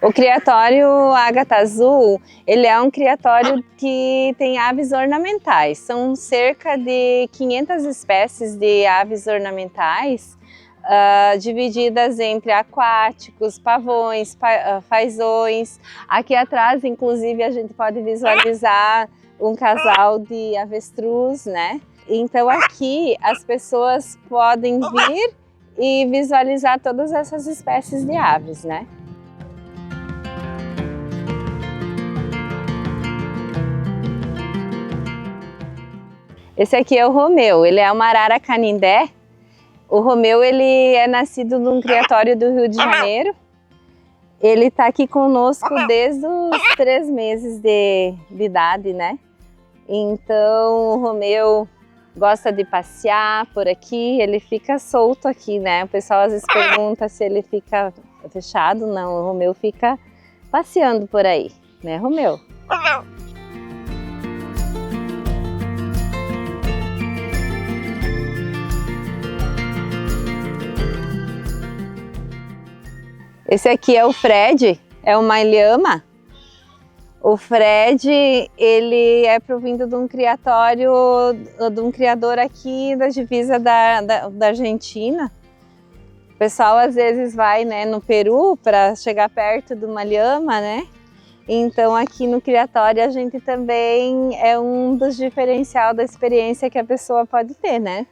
O Criatório Ágata Azul, ele é um criatório que tem aves ornamentais. São cerca de 500 espécies de aves ornamentais, divididas entre aquáticos, pavões, fazões. Aqui atrás, inclusive, a gente pode visualizar um casal de avestruz, né? Então aqui as pessoas podem vir e visualizar todas essas espécies de aves, né? Esse aqui é o Romeu, ele é uma arara canindé. O Romeu, ele é nascido num criatório do Rio de Janeiro. Ele está aqui conosco desde os 3 meses de idade, né? Então o Romeu gosta de passear por aqui, ele fica solto aqui, né? O pessoal às vezes pergunta se ele fica fechado, não, o Romeu fica passeando por aí. Né, Romeu? Esse aqui é o Fred, é uma ilhama. O Fred, ele é provindo de um criatório, de um criador aqui da divisa da Argentina. O pessoal às vezes vai, né, no Peru para chegar perto de uma lhama, né? Então aqui no criatório a gente também é um dos diferenciais da experiência que a pessoa pode ter, né?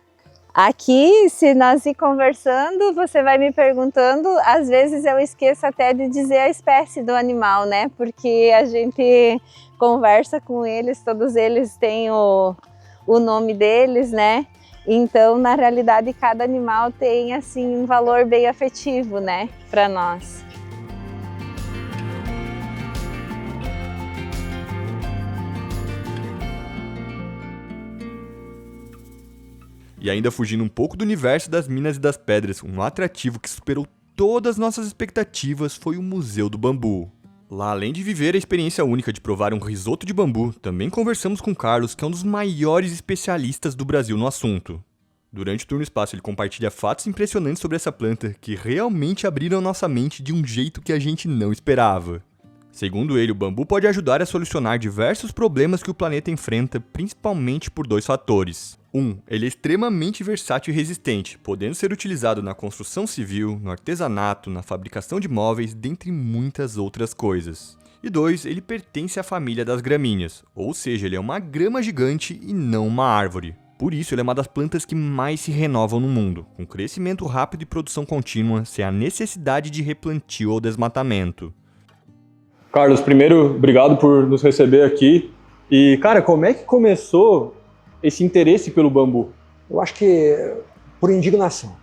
Aqui, se nós ir conversando, você vai me perguntando, às vezes eu esqueço até de dizer a espécie do animal, né? Porque a gente conversa com eles, todos eles têm o nome deles, né? Então, na realidade, cada animal tem, assim, um valor bem afetivo, né, para nós. E ainda fugindo um pouco do universo das minas e das pedras, um atrativo que superou todas as nossas expectativas foi o Museu do Bambu. Lá, além de viver a experiência única de provar um risoto de bambu, também conversamos com Carlos, que é um dos maiores especialistas do Brasil no assunto. Durante o Turno Espaço, ele compartilha fatos impressionantes sobre essa planta que realmente abriram nossa mente de um jeito que a gente não esperava. Segundo ele, o bambu pode ajudar a solucionar diversos problemas que o planeta enfrenta, principalmente por 2 fatores. 1. Ele é extremamente versátil e resistente, podendo ser utilizado na construção civil, no artesanato, na fabricação de móveis, dentre muitas outras coisas. E 2. Ele pertence à família das gramíneas, ou seja, ele é uma grama gigante e não uma árvore. Por isso, ele é uma das plantas que mais se renovam no mundo, com crescimento rápido e produção contínua, sem a necessidade de replantio ou desmatamento. Carlos, primeiro, obrigado por nos receber aqui. E, cara, como é que começou esse interesse pelo bambu? Eu acho que por indignação.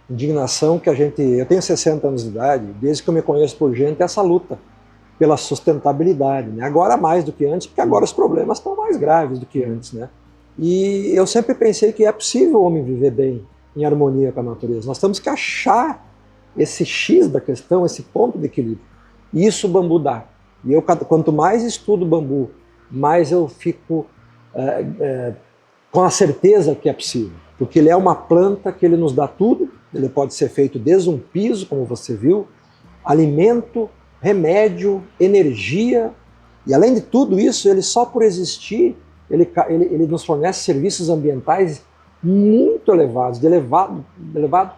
Indignação que eu tenho 60 anos de idade, desde que eu me conheço por gente, essa luta pela sustentabilidade, né? Agora mais do que antes, porque agora os problemas estão mais graves do que antes, né? E eu sempre pensei que é possível o homem viver bem, em harmonia com a natureza. Nós temos que achar esse X da questão, esse ponto de equilíbrio. E isso o bambu dá. E eu, quanto mais estudo o bambu, mais eu fico com a certeza que é possível. Porque ele é uma planta que ele nos dá tudo, ele pode ser feito desde um piso, como você viu, alimento, remédio, energia, e além de tudo isso, ele só por existir, ele nos fornece serviços ambientais muito elevados, de elevado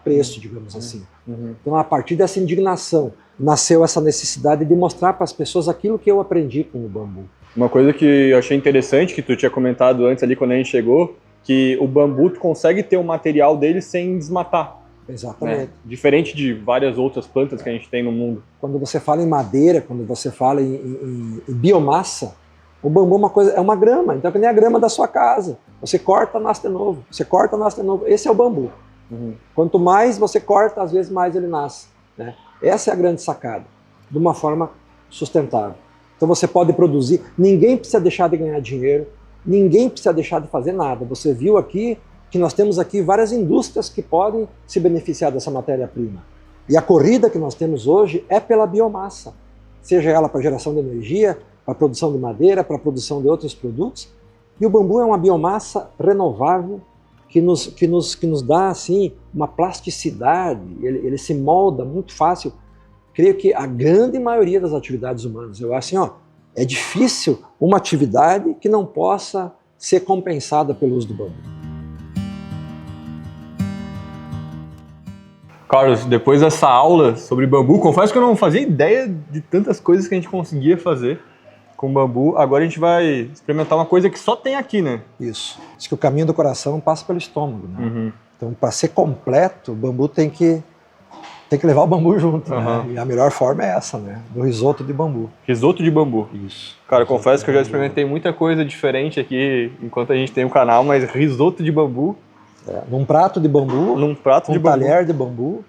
preço, digamos assim. Então, a partir dessa indignação, nasceu essa necessidade de mostrar para as pessoas aquilo que eu aprendi com o bambu. Uma coisa que eu achei interessante, que tu tinha comentado antes ali quando a gente chegou, que o bambu tu consegue ter o material dele sem desmatar. Exatamente. Né? Diferente de várias outras plantas que a gente tem no mundo. Quando você fala em madeira, quando você fala em biomassa, o bambu é uma grama, então é que nem a grama da sua casa. Você corta, nasce de novo. Você corta, nasce de novo. Esse é o bambu. Quanto mais você corta, às vezes mais ele nasce, né? Essa é a grande sacada, de uma forma sustentável. Então você pode produzir, ninguém precisa deixar de ganhar dinheiro, ninguém precisa deixar de fazer nada. Você viu aqui que nós temos aqui várias indústrias que podem se beneficiar dessa matéria-prima. E a corrida que nós temos hoje é pela biomassa, seja ela para geração de energia, para produção de madeira, para produção de outros produtos. E o bambu é uma biomassa renovável que nos dá assim, uma plasticidade, ele se molda muito fácil. Creio que a grande maioria das atividades humanas, eu acho assim, é difícil uma atividade que não possa ser compensada pelo uso do bambu. Carlos, depois dessa aula sobre bambu, confesso que eu não fazia ideia de tantas coisas que a gente conseguia fazer com bambu. Agora a gente vai experimentar uma coisa que só tem aqui, né? Isso. Diz que o caminho do coração passa pelo estômago, né? Então, para ser completo, o bambu tem que levar o bambu junto, né? E a melhor forma é essa, né? Do risoto de bambu. Risoto de bambu. Isso. Cara, eu confesso que eu já experimentei muita coisa diferente aqui enquanto a gente tem um canal, mas risoto de bambu. Num prato de bambu, num prato de bambu. Talher de bambu.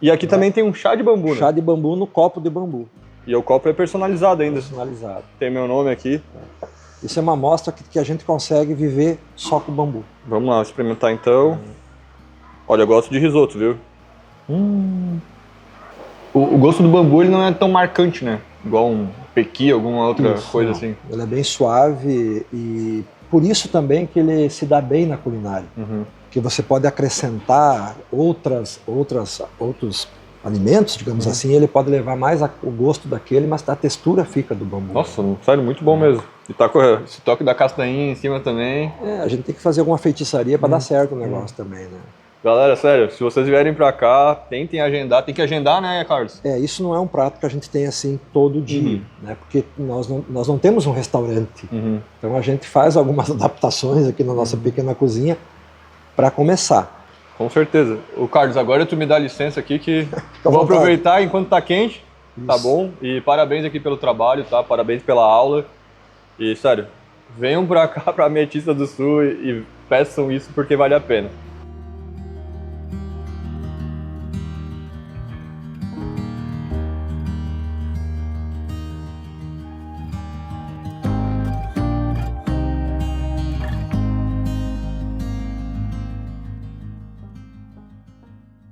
E aqui também tem um chá de bambu, né? Chá de bambu no copo de bambu. E o copo é personalizado ainda. Personalizado. Tem meu nome aqui. Isso é uma amostra que a gente consegue viver só com bambu. Vamos lá, experimentar então. Olha, eu gosto de risoto, viu? O gosto do bambu ele não é tão marcante, né? Igual pequi, alguma outra Isso, coisa não. assim? Ele é bem suave e por isso também que ele se dá bem na culinária. Que você pode acrescentar outros alimentos, digamos assim, ele pode levar mais o gosto daquele, mas a textura fica do bambu. Nossa, sério, muito bom mesmo. E tá com esse toque da castanhinha em cima também. A gente tem que fazer alguma feitiçaria para dar certo o negócio também, né? Galera, sério, se vocês vierem pra cá, tentem agendar. Tem que agendar, né, Carlos? Isso não é um prato que a gente tem assim todo dia, né? Porque nós não temos um restaurante. Então a gente faz algumas adaptações aqui na nossa pequena cozinha para começar. Com certeza. O Carlos, agora tu me dá licença aqui que eu vou aproveitar enquanto tá quente, tá bom? E parabéns aqui pelo trabalho, tá? Parabéns pela aula. E, sério, venham pra cá, pra Ametista do Sul e peçam isso porque vale a pena.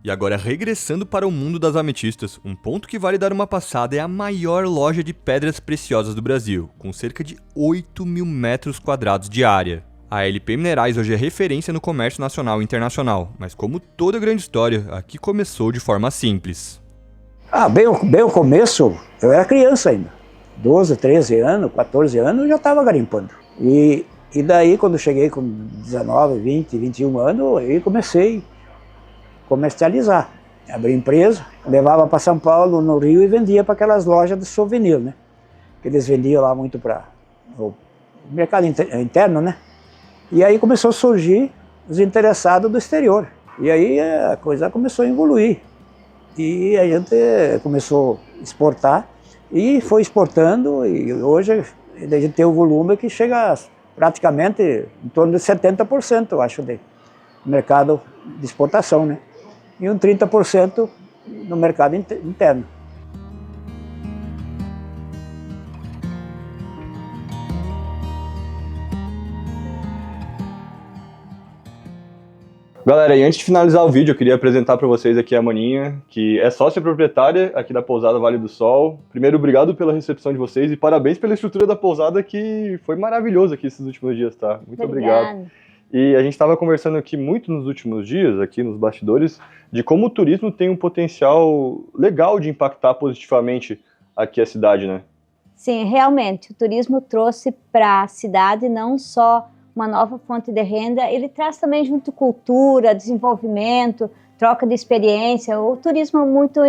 E agora, regressando para o mundo das ametistas, um ponto que vale dar uma passada é a maior loja de pedras preciosas do Brasil, com cerca de 8.000 metros quadrados de área. A LP Minerais hoje é referência no comércio nacional e internacional, mas como toda grande história, aqui começou de forma simples. Bem o começo, eu era criança ainda, 12, 13 anos, 14 anos, eu já estava garimpando. E daí, quando cheguei com 19, 20, 21 anos, aí comecei comercializar. Abri empresa, levava para São Paulo, no Rio, e vendia para aquelas lojas de souvenir, né? Que eles vendiam lá muito para o mercado interno, né? E aí começou a surgir os interessados do exterior. E aí a coisa começou a evoluir. E a gente começou a exportar e foi exportando, e hoje a gente tem um volume que chega praticamente em torno de 70%, eu acho, de mercado de exportação, né? E um 30% no mercado interno. Galera, e antes de finalizar o vídeo, eu queria apresentar para vocês aqui a Maninha, que é sócia proprietária aqui da pousada Vale do Sol. Primeiro, obrigado pela recepção de vocês e parabéns pela estrutura da pousada, que foi maravilhosa aqui esses últimos dias, tá? Muito obrigado. E a gente estava conversando aqui muito nos últimos dias, aqui nos bastidores, de como o turismo tem um potencial legal de impactar positivamente aqui a cidade, né? Sim, realmente, o turismo trouxe para a cidade não só uma nova fonte de renda, ele traz também junto cultura, desenvolvimento, troca de experiência. O turismo muito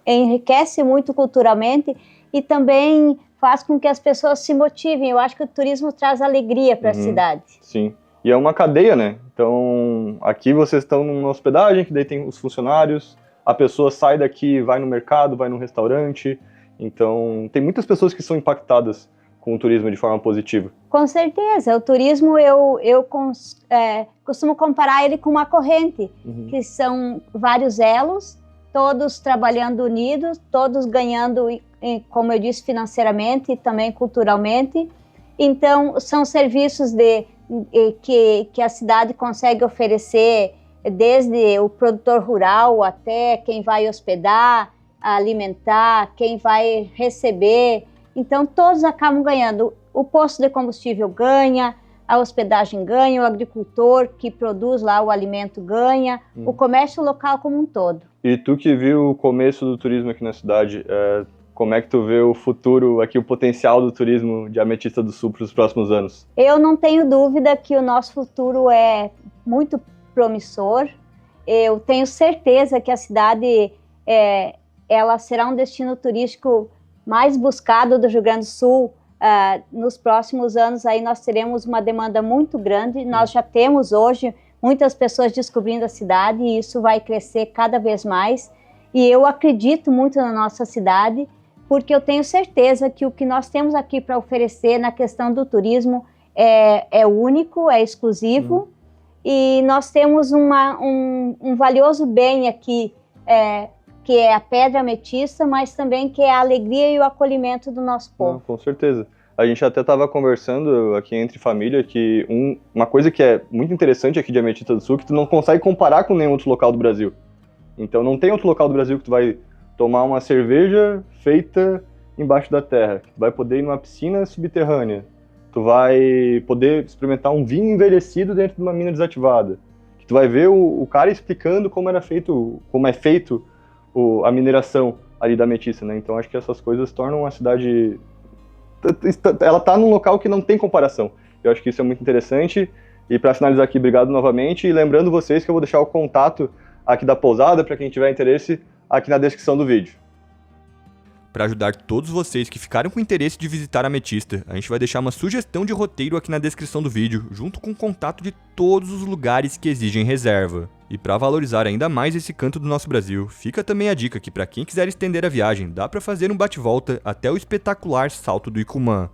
enriquece muito culturalmente e também faz com que as pessoas se motivem. Eu acho que o turismo traz alegria para a cidade. Sim. E é uma cadeia, né? Então, aqui vocês estão numa hospedagem, que daí tem os funcionários, a pessoa sai daqui, vai no mercado, vai num restaurante. Então, tem muitas pessoas que são impactadas com o turismo de forma positiva. Com certeza. O turismo, eu costumo comparar ele com uma corrente, que são vários elos, todos trabalhando unidos, todos ganhando, como eu disse, financeiramente e também culturalmente. Então, são serviços que a cidade consegue oferecer, desde o produtor rural até quem vai hospedar, alimentar, quem vai receber. Então, todos acabam ganhando. O posto de combustível ganha, a hospedagem ganha, o agricultor que produz lá o alimento ganha, o comércio local como um todo. E tu que viu o começo do turismo aqui na cidade, como é que tu vê o futuro, aqui o potencial do turismo de Ametista do Sul para os próximos anos? Eu não tenho dúvida que o nosso futuro é muito promissor. Eu tenho certeza que a cidade ela será um destino turístico mais buscado do Rio Grande do Sul. Nos próximos anos aí nós teremos uma demanda muito grande. Nós já temos hoje muitas pessoas descobrindo a cidade e isso vai crescer cada vez mais. E eu acredito muito na nossa cidade, porque eu tenho certeza que o que nós temos aqui para oferecer na questão do turismo é único, é exclusivo, e nós temos um valioso bem aqui, que é a pedra ametista, mas também que é a alegria e o acolhimento do nosso povo. Com certeza. A gente até estava conversando aqui entre família que uma coisa que é muito interessante aqui de Ametista do Sul, que tu não consegue comparar com nenhum outro local do Brasil. Então não tem outro local do Brasil que tu vai tomar uma cerveja feita embaixo da terra, tu vai poder ir numa piscina subterrânea, tu vai poder experimentar um vinho envelhecido dentro de uma mina desativada, que tu vai ver o cara explicando como é feito a mineração ali da ametista, né? Então acho que essas coisas tornam a cidade, ela tá num local que não tem comparação. Eu acho que isso é muito interessante. E para finalizar aqui, obrigado novamente, e lembrando vocês que eu vou deixar o contato aqui da pousada para quem tiver interesse aqui na descrição do vídeo. Para ajudar todos vocês que ficaram com interesse de visitar a Ametista, a gente vai deixar uma sugestão de roteiro aqui na descrição do vídeo, junto com o contato de todos os lugares que exigem reserva. E para valorizar ainda mais esse canto do nosso Brasil, fica também a dica que para quem quiser estender a viagem, dá para fazer um bate-volta até o espetacular Salto do Icumã.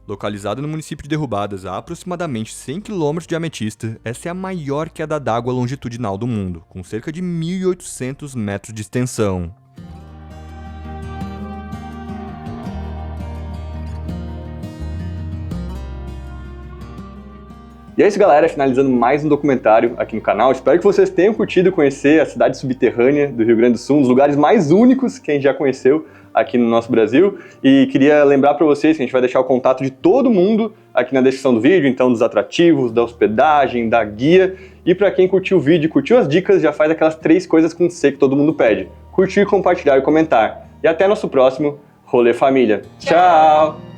Localizado no município de Derrubadas, a aproximadamente 100 km de Ametista, essa é a maior queda d'água longitudinal do mundo, com cerca de 1.800 metros de extensão. E é isso, galera, finalizando mais um documentário aqui no canal. Espero que vocês tenham curtido conhecer a cidade subterrânea do Rio Grande do Sul, um dos lugares mais únicos que a gente já conheceu aqui no nosso Brasil. E queria lembrar para vocês que a gente vai deixar o contato de todo mundo aqui na descrição do vídeo, então dos atrativos, da hospedagem, da guia. E para quem curtiu o vídeo, curtiu as dicas, já faz aquelas 3 coisas com C que todo mundo pede: curtir, compartilhar e comentar. E até nosso próximo Rolê Família. Tchau!